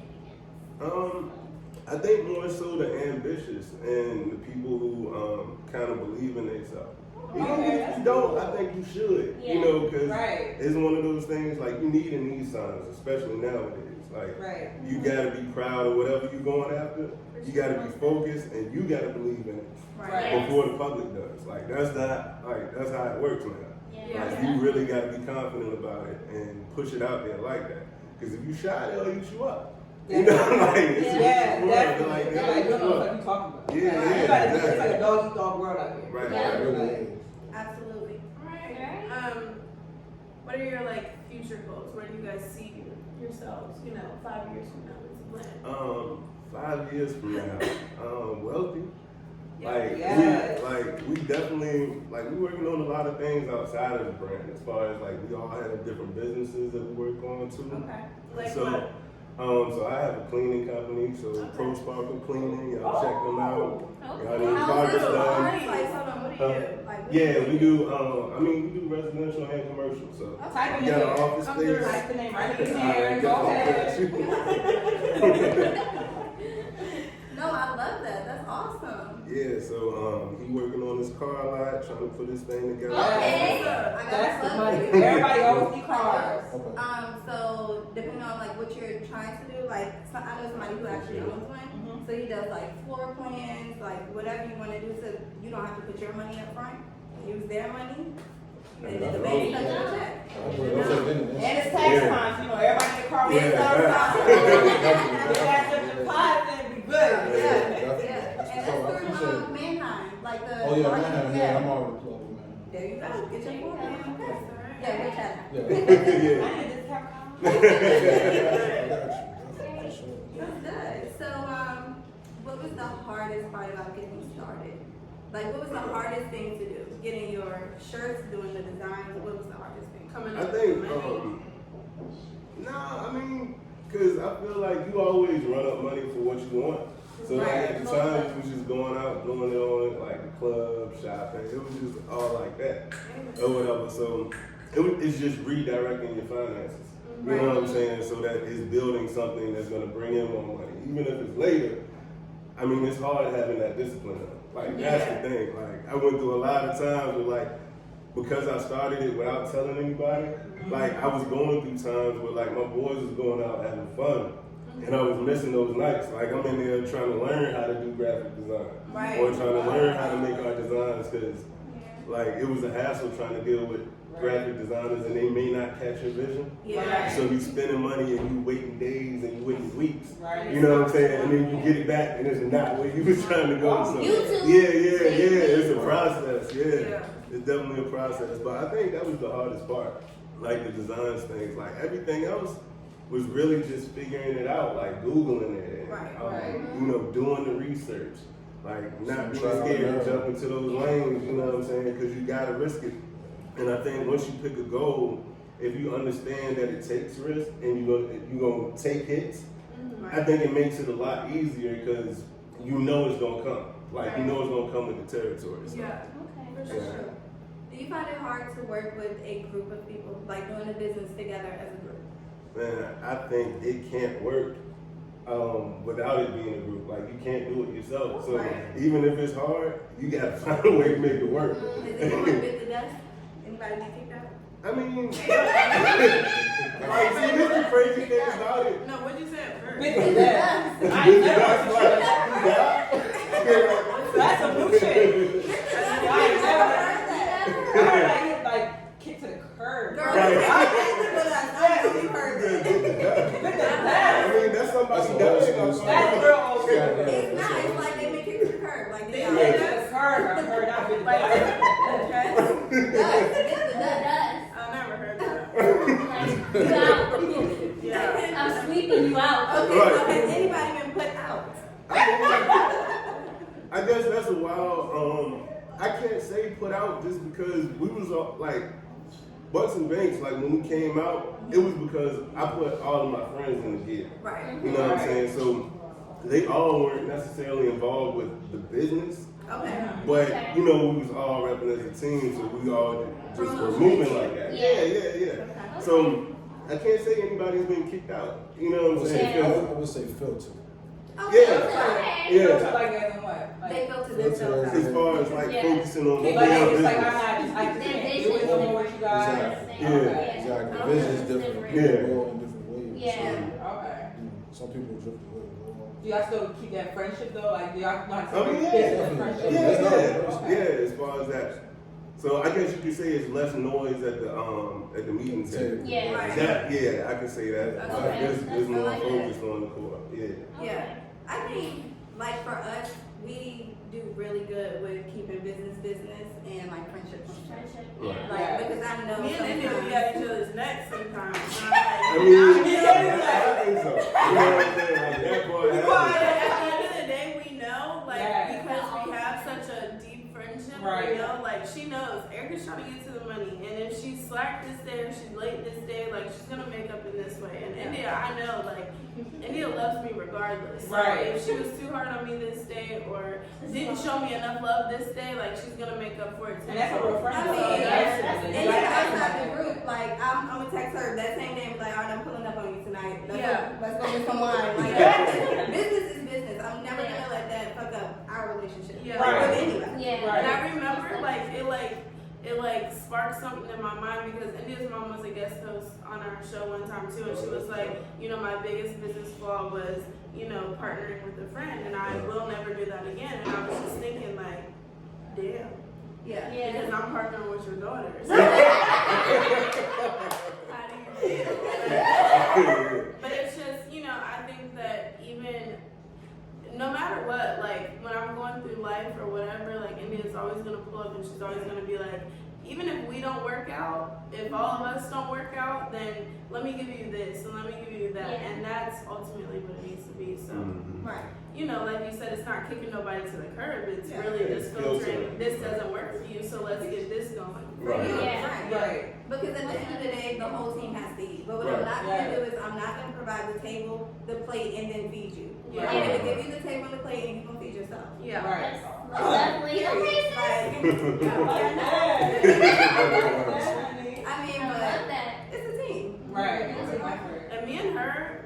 E: I think more so the ambitious and the people who kind of believe in themselves. Even if you don't, I think you should.
C: Yeah.
E: You know, because
B: Right.
E: it's one of those things like you need in these times, especially nowadays. Like
B: Right.
E: you gotta be proud of whatever you're going after. You gotta be focused and you gotta believe in it
B: Right.
E: before the public does. Like that's how it works now.
C: Yeah.
E: Like you really gotta be confident about it and push it out there like that. Because if you shy, they'll eat you up. You know, like it's
B: Yeah,
E: just
B: definitely.
E: like
B: They're like, you don't know what you talking about.
E: Yeah,
B: Like,
E: yeah,
B: you gotta be, it's
E: exactly.
B: like a dog eat dog world out here.
E: Right.
C: Yeah.
F: It really is.
D: Absolutely.
A: Alright. What are your like future goals? Where do you guys see yourselves? 5 years from now. What's the plan?
E: 5 years from now, wealthy. Like
B: Yes.
E: we definitely we working on a lot of things outside of the brand. As far as like we all have different businesses that we work on too.
B: Okay.
A: Like
E: So,
A: what?
E: so I have a cleaning company, so Pro Sparkle Cleaning. Y'all check them out. Y'all need
C: Okay.
E: carpets
D: Like,
E: done.
D: hold on, what do you do? Like, what
E: Yeah,
D: do
E: we
D: you
E: do. We do residential and commercial. So
B: Type in
E: we got an
B: here.
E: office
A: Come
E: space.
A: through.
B: Type the name right in
E: Alright,
B: there. Go ahead.
D: No, I love that. That's awesome.
E: Yeah, so he working on his car lot, trying to put his thing together.
C: Okay.
D: I got
B: That's the
D: a
B: money.
D: plug.
B: Everybody always need cars.
F: Okay.
D: So depending on like what you're trying to do, like I know somebody who actually owns one.
B: Mhm.
D: So he does like floor plans, like whatever you want to do, so you don't have to put your money up front. Use their money, and then the bank cuts your check.
B: And it's tax time, so, everybody in the car with
E: Yeah.
B: They got some deposit and be good.
D: Yeah. And that's through Manheim, like the.
F: Oh yeah, man, yeah, I'm already plugged with man.
D: There you go. Get your floor plan. Okay. Yeah, good chat.
F: Yeah.
E: Yeah.
B: I need this car.
F: I got you. For sure.
D: That's good. So, what was the hardest part about getting started? Like, what was the hardest thing to do? Getting your shirts, doing the designs. What was the hardest thing?
A: Coming
E: I
A: up
E: think,
A: with money.
E: because I feel like you always run up money for what you want. So like, at the time, we was just going out, doing it on like the club, shopping. It was just all like that or whatever. So it's just redirecting your finances. You know what I'm saying? So that it's building something that's going to bring in more money. Even if it's later, I mean, it's hard having that discipline. Like, that's the thing. Like, I went through a lot of times where, like, because I started it without telling anybody, like, I was going through times where, like, my boys was going out having fun. And I was missing those nights. Like, I'm in there trying to learn how to do graphic design.
D: Right.
E: Or trying to learn how to make our designs because, like, it was a hassle trying to deal with graphic designers and they may not catch your vision.
D: Yeah.
E: So you spending money and you waiting days and you waiting weeks.
B: Right.
E: You know what I'm saying? And then you get it back and it's not where you was trying to go. So
C: YouTube.
E: yeah. It's a process. Yeah.
A: Yeah.
E: It's definitely a process. But I think that was the hardest part. Like the designs things. Like everything else was really just figuring it out, like Googling it. And,
D: Right.
E: You know, doing the research. Like not being
F: Trial and
E: scared to
F: error.
E: jump into those lanes, you know what I'm saying? Because you gotta risk it. And I think once you pick a goal, if you understand that it takes risk and you're gonna take hits, I think it makes it a lot easier because you know it's gonna come. Like you know it's gonna come with the territory. So.
A: Yeah.
C: Okay.
D: For sure. Do you find it hard to work with a group of people, like doing a business together as a group?
E: Man, I think it can't work without it being a group. Like you can't do it yourself. So
D: Right.
E: even if it's hard, you gotta find a way to make it work.
D: Is it going bit to death? Anybody get kicked out?
E: I mean, like, see, this is the crazy thing about it.
A: No, what'd you say at first?
B: Big with that. I ain't never
E: That's
B: heard
E: like,
B: that's a new shit. I ain't never heard that. I heard like kick to the curb.
D: Girl,
E: Right.
D: you can't get with us. I know you heard that.
B: Big with that.
E: I mean, that's somebody
F: That's
E: does.
B: That's real old school.
D: It's not. It's like they been kicked to the curb. Like they
B: Kick
D: are.
B: to the curb. I heard that big
A: Like,
B: with that.
A: I never heard that.
C: You out.
A: Yeah.
C: I'm sweeping you out.
D: Okay,
E: Right.
D: so has anybody been put out?
E: I guess that's a wild. I can't say put out just because we was like Bucks and Banks. Like when we came out, it was because I put all of my friends in the gig.
D: Right.
E: You know what I'm saying? So they all weren't necessarily involved with the business,
D: Okay.
E: but
C: Okay.
E: you know we was all repping as a team, so we all just were moving like that.
C: Yeah.
E: Yeah. So I can't say anybody's been kicked out. You know what I'm saying?
C: Yeah.
F: I would say filter.
D: Okay.
E: Yeah.
C: Okay.
E: Yeah.
B: Like as in what?
D: They
B: Like,
D: filter themselves
E: As
D: out.
E: far as like
C: Yeah.
E: focusing on
B: like
E: their
B: it's
E: business.
B: like I just can't do it no more with you guys.
F: Exactly.
E: Yeah.
B: Okay.
F: Exactly. The vision is different.
E: Yeah.
F: People go in different ways.
C: Yeah.
F: So,
B: Okay.
F: some people drift away.
B: Do y'all still keep that friendship though? Like do y'all not
E: I mean, yeah.
B: business and friendship?
E: Yeah, as far as that. So I guess you could say it's less noise at the meeting table.
C: Yeah.
D: Right.
E: That, yeah, I can say that.
C: Okay.
E: There's more
D: I like that.
E: focus on the court. Yeah.
D: Yeah. I think, like, for us, we do really good with keeping business and, like, friendship.
C: Friendship.
E: Right.
D: Like,
B: Yeah.
D: because I know
A: Me and India, we
D: sometimes-
A: at each other's necks sometimes. And
E: I
A: I'm
E: mean,
A: like,
E: I think so. You know what I'm saying? Like, that part
A: But
E: happens.
A: at the end of the day, we know, like,
B: Yeah.
A: because we have such a deep friendship,
B: Right.
A: we know, like, she knows Erica's trying to get to the money, and if she's slack this day or she's late this day, like, she's gonna make up in this way. And India, I know, like, India loves me regardless. So
B: Right.
A: if she was too hard on me this day or didn't show me enough love this day, like, she's gonna make up for it too.
B: And that's a real
D: I
B: friendship.
D: mean,
C: Yeah,
D: and then outside the group, like, I'm gonna text her that same day and be like, all right, I'm pulling up on you tonight. Let's go get some wine. Like, business is business. I'm never gonna let that fuck up our relationship.
A: Yeah.
B: Right.
D: But anyway.
C: Yeah.
B: Right.
A: And I remember, it sparked something in my mind because India's mom was a guest host on our show one time too, and she was like, you know, my biggest business flaw was, you know, partnering with a friend, and I will never do that again. And I was just thinking, like, damn,
D: Yeah.
C: Yeah.
A: because I'm partnering with your daughters. How do you feel? But it's just, you know, I think that even no matter what, like when I'm going through life or whatever, like India's always gonna pull up and she's always gonna be like, even if we don't work out, if all of us don't work out, then let me give you this and let me give you that.
C: Yeah.
A: And that's ultimately what it needs to be. So,
D: Right.
A: you know, like you said, it's not kicking nobody to the curb. It's
D: Yeah.
A: really just filtering,
E: Filtering.
A: this doesn't work for you, so let's get this going.
E: Right.
C: Yeah.
B: Right.
D: Because at the end of the day, the whole team has to eat. But what I'm
E: Right.
D: not going to do is I'm not going to provide the table, the plate, and then feed you.
A: Yeah.
D: I'm going to give you the table and the plate, and you're going to feed yourself.
A: Yeah.
B: Right.
C: That's definitely okay, sis.
D: Like,
B: Like that.
D: I mean,
C: I
D: but
C: love that.
D: it's a team.
B: Right.
A: And me and her,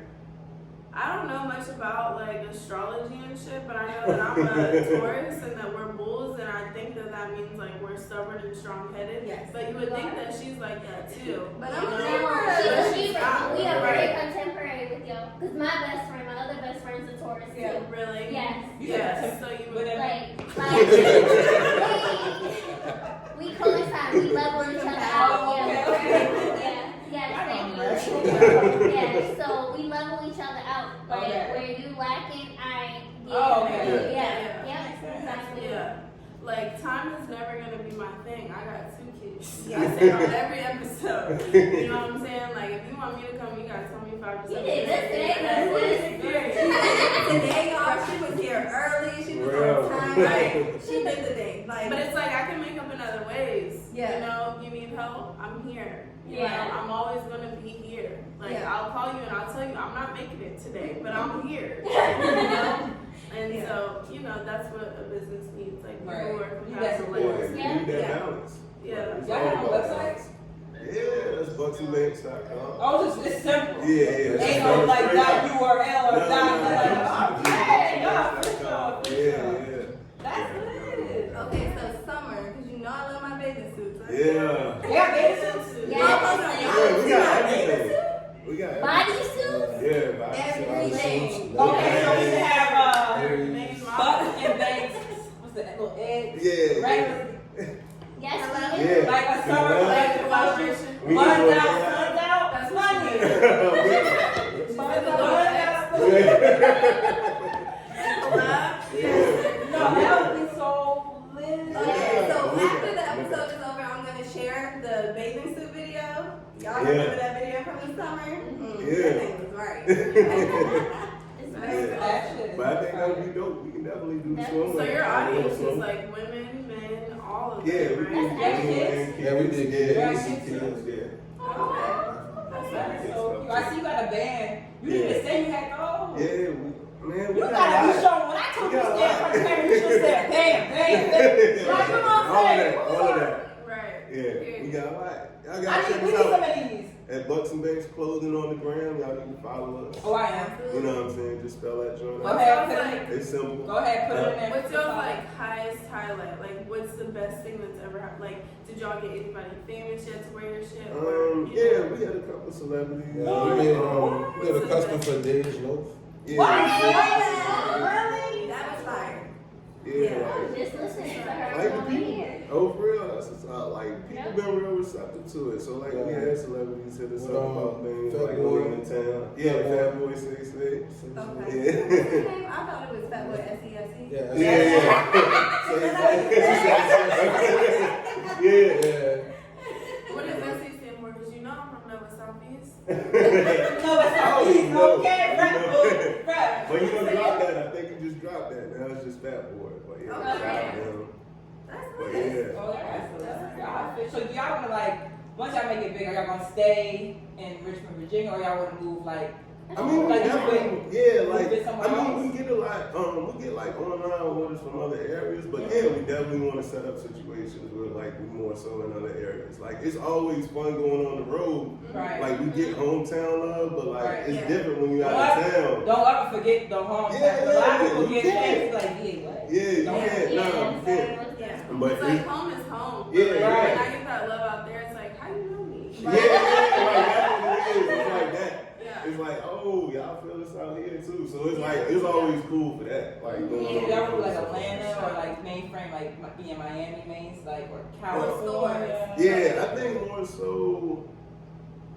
A: I don't know much about like astrology and shit, but I know that I'm a Taurus and that we're bulls, and I think that that means like we're stubborn and strong-headed.
D: Yes.
A: But you would think that she's like that too.
D: But
A: you
D: I'm
A: know?
D: a
C: No, we are very
A: Right.
C: contemporary with y'all. Because my other best friend's a Taurus too.
D: Yeah.
A: Really?
C: Yes.
A: Yes. So you would.
C: We coincide, we level each other out.
B: Oh,
C: Yeah.
B: okay.
C: Yeah, thank you.
B: Okay.
C: Yeah, so we level each other out. Like
B: Okay.
C: where you lacking, I give.
B: Oh, okay.
C: Yeah, exactly.
A: Yeah. Like time is never gonna be my thing. I got 2 kids.
D: Yeah.
A: I say it on every episode. You know what I'm saying? Like if you want me to come, you gotta tell me 5 to 7
C: You did this today,
A: That's
C: that's it.
A: Period.
D: Today, y'all, she was here early. She was
E: Real.
D: on time. Like, she did the thing. Like,
A: But it's like I can make up in other ways.
D: Yeah.
A: You know, you need help, I'm here. You
C: Yeah.
A: know, I'm always gonna be here. Like
D: Yeah.
A: I'll call you and I'll tell you I'm not making it today, but I'm here. You know? And
D: Yeah.
A: so, you know, that's what a business needs. Like people
B: Right.
A: who are
B: You got
A: compatible.
B: support.
E: Yeah, you
C: Yeah.
E: need that
D: Yeah.
E: balance.
A: Yeah.
E: It's
B: Y'all
E: all
B: have a
E: about
B: website?
E: balance. Yeah, that's bucksandbanks.com.
B: Oh, it's simple.
E: Yeah, yeah.
B: Ain't no like dot URL or
E: No,
B: dot.
E: no,
B: Like,
E: no.
B: okay, yeah, for sure, for
E: Yeah,
B: sure.
E: yeah.
B: That's good.
D: okay, so summer, because you know I love my bathing suits.
E: Yeah.
B: Yeah,
E: Yeah.
C: Yes,
A: Hello?
C: we do.
E: Yeah.
B: Like a summer
A: Like
B: collection.
A: collaboration.
E: We
B: Buns
E: can do
B: out,
E: that.
B: suns out.
A: That's
B: Money.
A: what
B: Buns out.
A: Collab?
B: No, that would be so lit.
D: Okay, so
E: Yeah.
D: after the episode is over, I'm gonna share the bathing suit video. Y'all
E: Yeah.
D: remember that video from the summer?
E: Yeah.
D: That thing was right.
C: It's
E: Yeah.
C: very
B: That shit is
E: But I think that would be dope. We can definitely do
C: That's-
E: swim.
A: So your audience
E: swim.
A: is like women, men, all of
E: Yeah,
A: them,
E: we
A: right?
E: did
C: That's
E: women
B: kids.
E: and kids.
F: Yeah, we did
E: Yeah,
F: kids.
E: we
B: Yeah,
E: did
B: kids
E: kids.
B: too.
E: Yeah.
B: That is so cute. I see you got a band. You didn't
E: Yeah.
B: even say you had those.
E: Yeah, man, we
B: You
E: got
B: gotta be
E: a lot.
B: showing. When I told you to stand in front of the camera, you should have said, bam, bam, bam. Like, come on,
E: all of
B: say.
E: that, all of that.
A: Right.
E: Yeah, we got a lot. Y'all
B: I
E: gotta
B: need,
E: check
B: we
E: us
B: need some
E: out
B: of these.
E: at Bucks and Banks Clothing on the gram. Y'all need to follow us.
B: Oh, I am.
E: You know what I'm saying? Just spell that joint
B: Go
E: out.
B: ahead,
A: Sounds
B: put
A: like-
B: it
E: It's simple.
B: Go ahead, put it in there.
A: What's your like highest highlight? Like, what's the best thing that's ever happened? Like, did y'all get anybody famous yet to wear your shit?
E: Yeah, we had a couple of celebrities.
F: Yeah, we made a custom for Dave's loaf.
E: Yeah,
B: What?
E: yeah,
B: Really?
D: That was fire.
E: yeah,
C: I'm
E: like,
C: just listening to her
E: like the
C: over
E: people,
C: here.
E: oh for real, that's what's up. Like people
C: Yep.
E: been real receptive to it. So like we
F: Yeah.
E: had celebrities hit us
F: With,
E: up about things
F: Fat
E: like
F: Boy.
E: going in town. Yeah,
F: Fat
E: Fat
F: Boy.
E: Boy 6'6".
D: Okay.
E: Yeah.
D: What's his name? I thought it was Fat Boy SEFC.
F: Yeah.
E: Yeah. Yeah.
A: What does SC stand for? Because you know I'm from Nova Southeast.
B: No, it's not. He's okay. Right.
E: But you gonna drop that? I think you just dropped that. Now it's just Fat Boy. But yeah,
D: Okay.
E: shout out to him.
D: That's
E: But
D: nice.
E: yeah.
B: Oh, that's y'all. So do y'all wanna like, once y'all make it big, are y'all gonna stay in Richmond, Virginia, or y'all wanna move like?
E: I mean,
B: Like,
E: yeah, like,
B: been somewhere
E: I mean,
B: else?
E: we get a lot, we get like online orders from other areas, but yeah, we definitely want to set up situations where like we more so in other areas. Like, it's always fun going on the road.
B: Right.
E: Like, we get hometown love, but like,
B: Right.
E: it's
D: Yeah.
E: different when you're out of town.
B: Don't ever forget the home.
E: Yeah,
B: a lot of
E: yeah,
B: people
E: you
B: get
E: can't.
B: fans like, yeah, what?
E: Yeah, you
B: Don't-
E: can't,
C: Yeah,
E: nah, you
C: I'm
E: can't.
C: saying,
D: Yeah.
E: But
A: It's like home is home.
E: Yeah,
A: Like,
B: right.
A: When I get that love out there, it's like, how you know me?
E: yeah, like that's what it is. It's like that.
A: Yeah.
E: It's like, oh, y'all feel this out here too. So it's like, it's always cool for that. Like, going
B: Yeah,
E: on
B: y'all
E: the
B: would
E: road.
B: like Atlanta or like mainframe, like be in Miami, main, like or
A: Or
B: California.
E: Yeah, I think more so,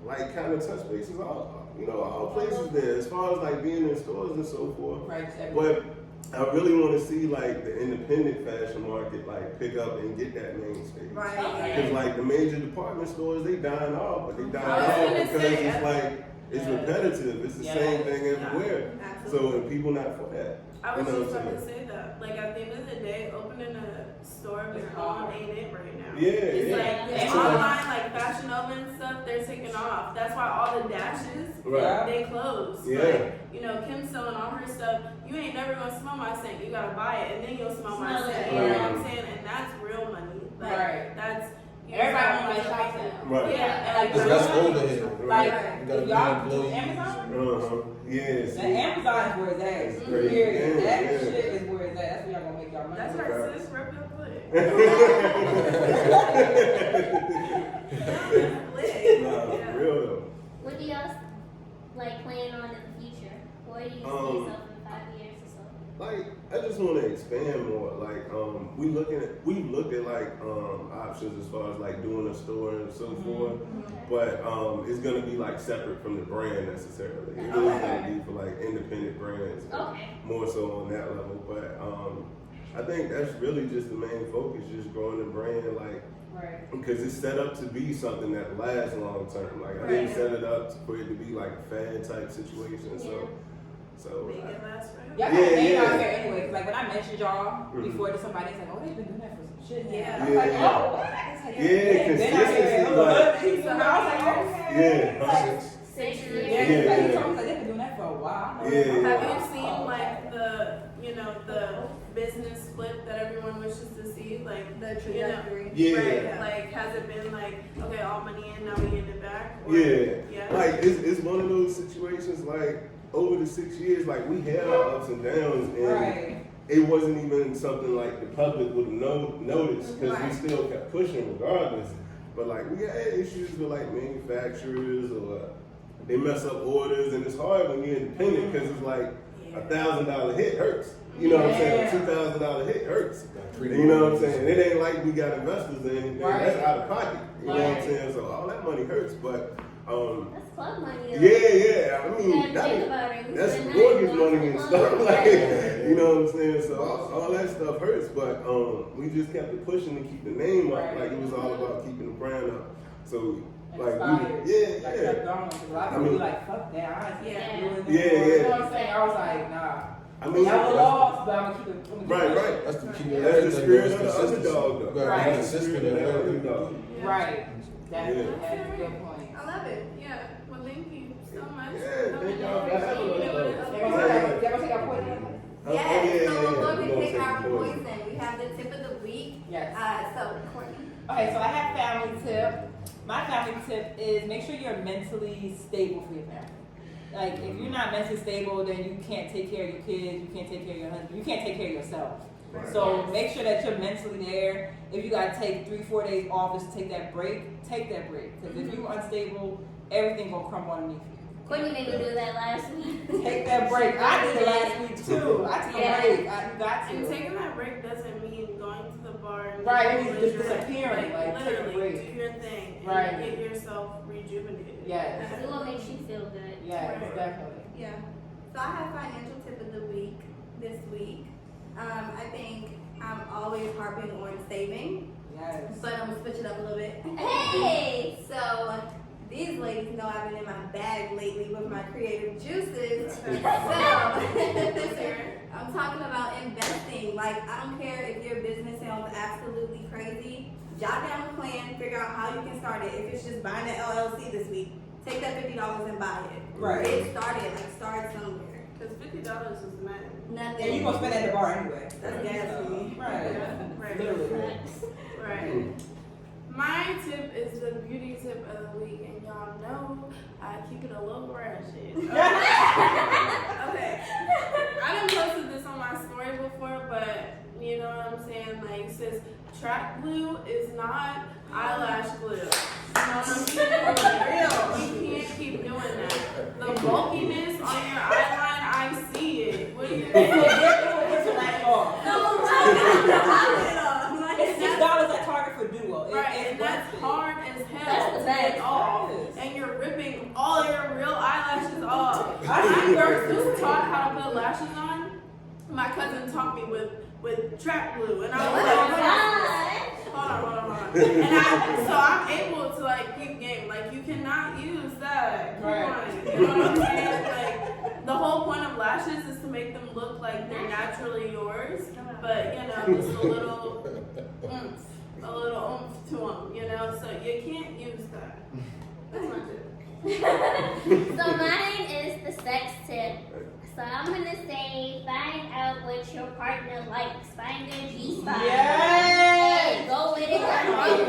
E: like, kind of touch bases all, you know, all places there, as far as like being in stores and so forth.
B: Right. just everywhere.
E: But I really want to see like the independent fashion market like pick up and get that mainstay.
D: Right.
E: Because like the major department stores, they dying off, but they dying
A: I was
E: off
A: gonna
E: because
A: say,
E: it's like it's
B: Yeah.
E: repetitive. It's the
B: Yeah.
E: same thing everywhere. So
D: Absolutely.
E: and people not for that.
A: I was
E: You know
A: just
E: what I'm
A: about to say that. Like, at the end of the day, opening a store of your
B: It's
A: own
B: hard.
A: ain't it right now.
E: Yeah,
A: It's
E: yeah.
A: like,
C: Yeah.
A: it's online, like Fashion Nova and stuff, they're taking off. That's why all the dashes,
E: Right.
A: they close.
E: Yeah.
A: Like, you know, Kim's selling all her stuff. You ain't never gonna smell my scent. You gotta buy it, and then you'll smell my
C: Smell
A: scent.
C: it.
A: You know what
E: Right.
A: I'm saying? And that's real money. Like,
B: Right.
A: that's
B: Everybody want to shop now.
E: Right.
A: Yeah,
B: And like
F: Because
B: the
F: that's
B: money,
F: overhead.
B: Like
F: You gotta
B: if
F: be
B: y'all do
F: employees.
B: Amazon.
E: Yes.
B: The Amazon is where it's at.
E: It's
A: Mhm.
E: crazy.
B: Period.
E: Yeah,
B: That
E: yeah.
B: shit is where it's at. That's where y'all gonna make y'all money.
A: That's
E: right.
A: her sis, rep your foot.
E: Nah, for real though.
C: What do y'all like plan on in the future? Where do you see yourself in 5 years or so?
E: Like, I just want to expand more. Like, we've looked at like options as far as like doing a store and so forth. But it's gonna be like separate from the brand necessarily. It is gonna be for like independent brands,
C: Okay.
E: more so on that level. But I think that's really just the main focus, just growing the brand, like.
B: Right.
E: Because it's set up to be something that lasts long term. Like I didn't
A: Right.
E: set it up for it to be like a fad type situation. So
A: Make it last forever.
B: Y'all got
E: Yeah,
B: a name
E: yeah.
B: out here anyway. 'Cause like when I mentioned y'all
E: Mhm.
B: before to somebody, it's like, oh, they've been doing that for some shit now.
A: Yeah.
B: I'm like,
E: Yeah.
B: oh, what? It's like,
E: Yeah,
B: they've been out
E: consistency,
B: here.
E: like-
B: People, and I was like, okay.
E: Yeah.
B: Like,
C: 6
B: yeah,
C: years.
B: it's like,
E: Yeah.
B: he told me like they've been doing that for a while. I'm like,
E: Yeah.
B: oh,
A: Have
B: wow.
A: you seen like the business split that everyone wishes to see? Like
D: The
A: you know,
D: trajectory.
E: Yeah.
A: right? Like has it been like, okay, all money in, now we getting it back? Or,
E: yeah,
A: yeah.
E: like it's one of those situations. Like over the 6 years, like we had our ups and downs, and
B: Right.
E: it wasn't even something like the public would have noticed because
D: Right.
E: we still kept pushing regardless. But like we had issues with like manufacturers or they mess up orders, and it's hard when you're independent because it's like $1,000 hit hurts. You know what I'm saying? $2,000 hit hurts. You know what I'm saying? It ain't like we got investors or anything. That's out of pocket. You know what I'm saying? So all that money hurts, but
C: that's club money.
E: yeah. I mean, that's mortgage money and stuff. Like,
B: Yeah.
E: you know what I'm saying? So all that stuff hurts, but we just kept it pushing to keep the name up. Like it was all about keeping the brand up. So like
B: Like kept going. Cause a lot of people be like, fuck that. I ain't doing it anymore. You know what I'm saying? I was like, nah.
E: I mean,
B: I was lost, but I'm gonna keep it.
E: Right.
F: That's the key.
E: That's the spirit of the underdog, though.
F: You gotta be consistent in everything you do.
B: Right. That's a good point.
D: I love it.
A: Yeah. Well, thank you so much.
E: Yeah, thank y'all for having us.
B: Y'all gonna take our poison?
D: Yes,
E: yeah,
D: so we're going
E: we
D: to
E: gonna
D: pick
E: take
D: our
E: the poison.
D: poison. We have the tip of the week.
B: Yes.
D: So, Courtney.
B: Okay, so I have family tip. My family tip is make sure you're mentally stable for your family. Like, if you're not mentally stable, then you can't take care of your kids, you can't take care of your husband, you can't take care of yourself.
E: Right.
B: So make sure that you're mentally there. If you gotta take 3-4 days off just to take that break, take that break. Because if you're unstable, everything gonna crumble underneath you.
C: Courtney made me do that last week.
B: Take that break. I did it last week too. I took a break. You got
A: And
B: to.
A: taking that break doesn't mean going to the bar and
B: Right, it means just
A: leisure.
B: disappearing, like, take a
A: literally
B: break.
A: do your thing and
B: Right.
A: get yourself rejuvenated.
B: Yes.
C: Do what makes you feel good.
B: Yes, definitely.
D: Yeah. So I have financial tip of the week this week. I think I'm always harping on saving,
B: Yes.
D: but I'm gonna switch it up a little bit.
C: Hey!
D: So these ladies know I've been in my bag lately with my creative juices. So I'm talking about investing. Like, I don't care if your business sounds absolutely crazy. Jot down a plan, figure out how you can start it. If it's just buying an LLC this week, take that $50 and buy it.
B: Right.
D: Get started, like start somewhere.
A: Because $50 is nothing.
D: Nothing.
B: And you gonna spend it at the bar anyway.
D: That's gas for me.
B: Right.
A: Right.
B: Literally.
A: Right. My tip is the beauty tip of the week, and y'all know I keep it a little ratchet. Okay. I done posted this on my story before, but you know what I'm saying? Like, it says track glue is not eyelash glue. You know what I'm saying? Real. You can't keep doing that. The bulkiness on your eyeline, I see it. What do you think?
B: It's $6 at Target for Duo.
A: Right,
B: It's
A: and that's
B: worth it.
A: hard as hell
C: That's the
A: to
C: best.
A: get off. And you're ripping all your real eyelashes off. When I first was taught how to put lashes on, my cousin taught me with track glue. And I was like, hold on. And so I'm able to like keep game. Like, you cannot use that. Come
B: Right.
A: on. You know what I'm saying? Like, the whole point of lashes is to make them look like they're naturally yours. But, you know, just a little oomph to them, you know? So you can't use that. That's my tip.
C: So mine is the sex tip. So I'm gonna say find out what your partner likes. Find their G-spot.
B: Yes.
C: And go with it. Run with it.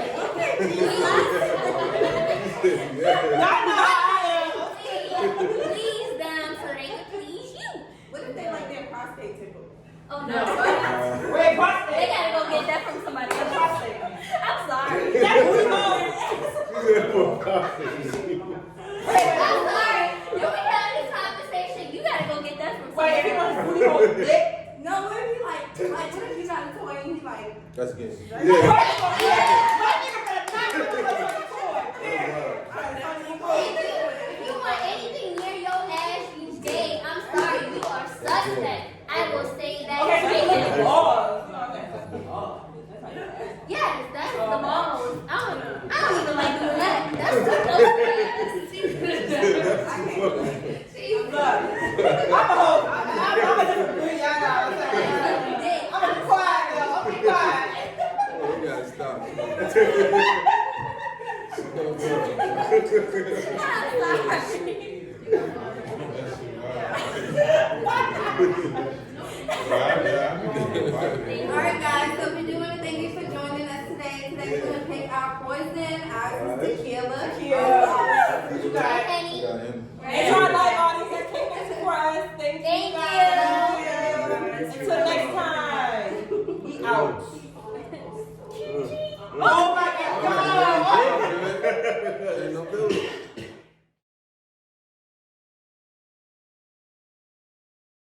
C: Please them so they can please you.
D: What if they like their prostate tickled?
C: Oh no.
B: Wait, prostate.
C: They gotta go get that from somebody else.
B: Prostate.
C: I'm sorry.
B: That's booty hole.
C: I'm sorry. If we have this conversation, you gotta go get that from
B: Wait, if
C: somebody
B: he wants
C: else.
B: booty hole dick.
D: No, what if you like what if you got a toy and he like,
F: That's gay.
B: My nigga better not give us a toy.
C: If you want anything near your ass, you gay. I'm sorry, you are suspect. I will say that.
B: Okay, so you look at
C: right
B: balls.
C: Yes, that's the balls. I don't even like doing that. That's the
B: I'm a different breed, y'all know. I'm gonna be quiet, though. I'm gonna be quiet.
F: Oh, you gotta stop.
D: alright guys, so if you're doing it, thank you for joining us today. Today we're gonna pick our poison. Ours is tequila.
B: You
C: Penny.
B: guys. And to our live audience that came in to support us, thank you
C: Thank
B: guys.
C: you.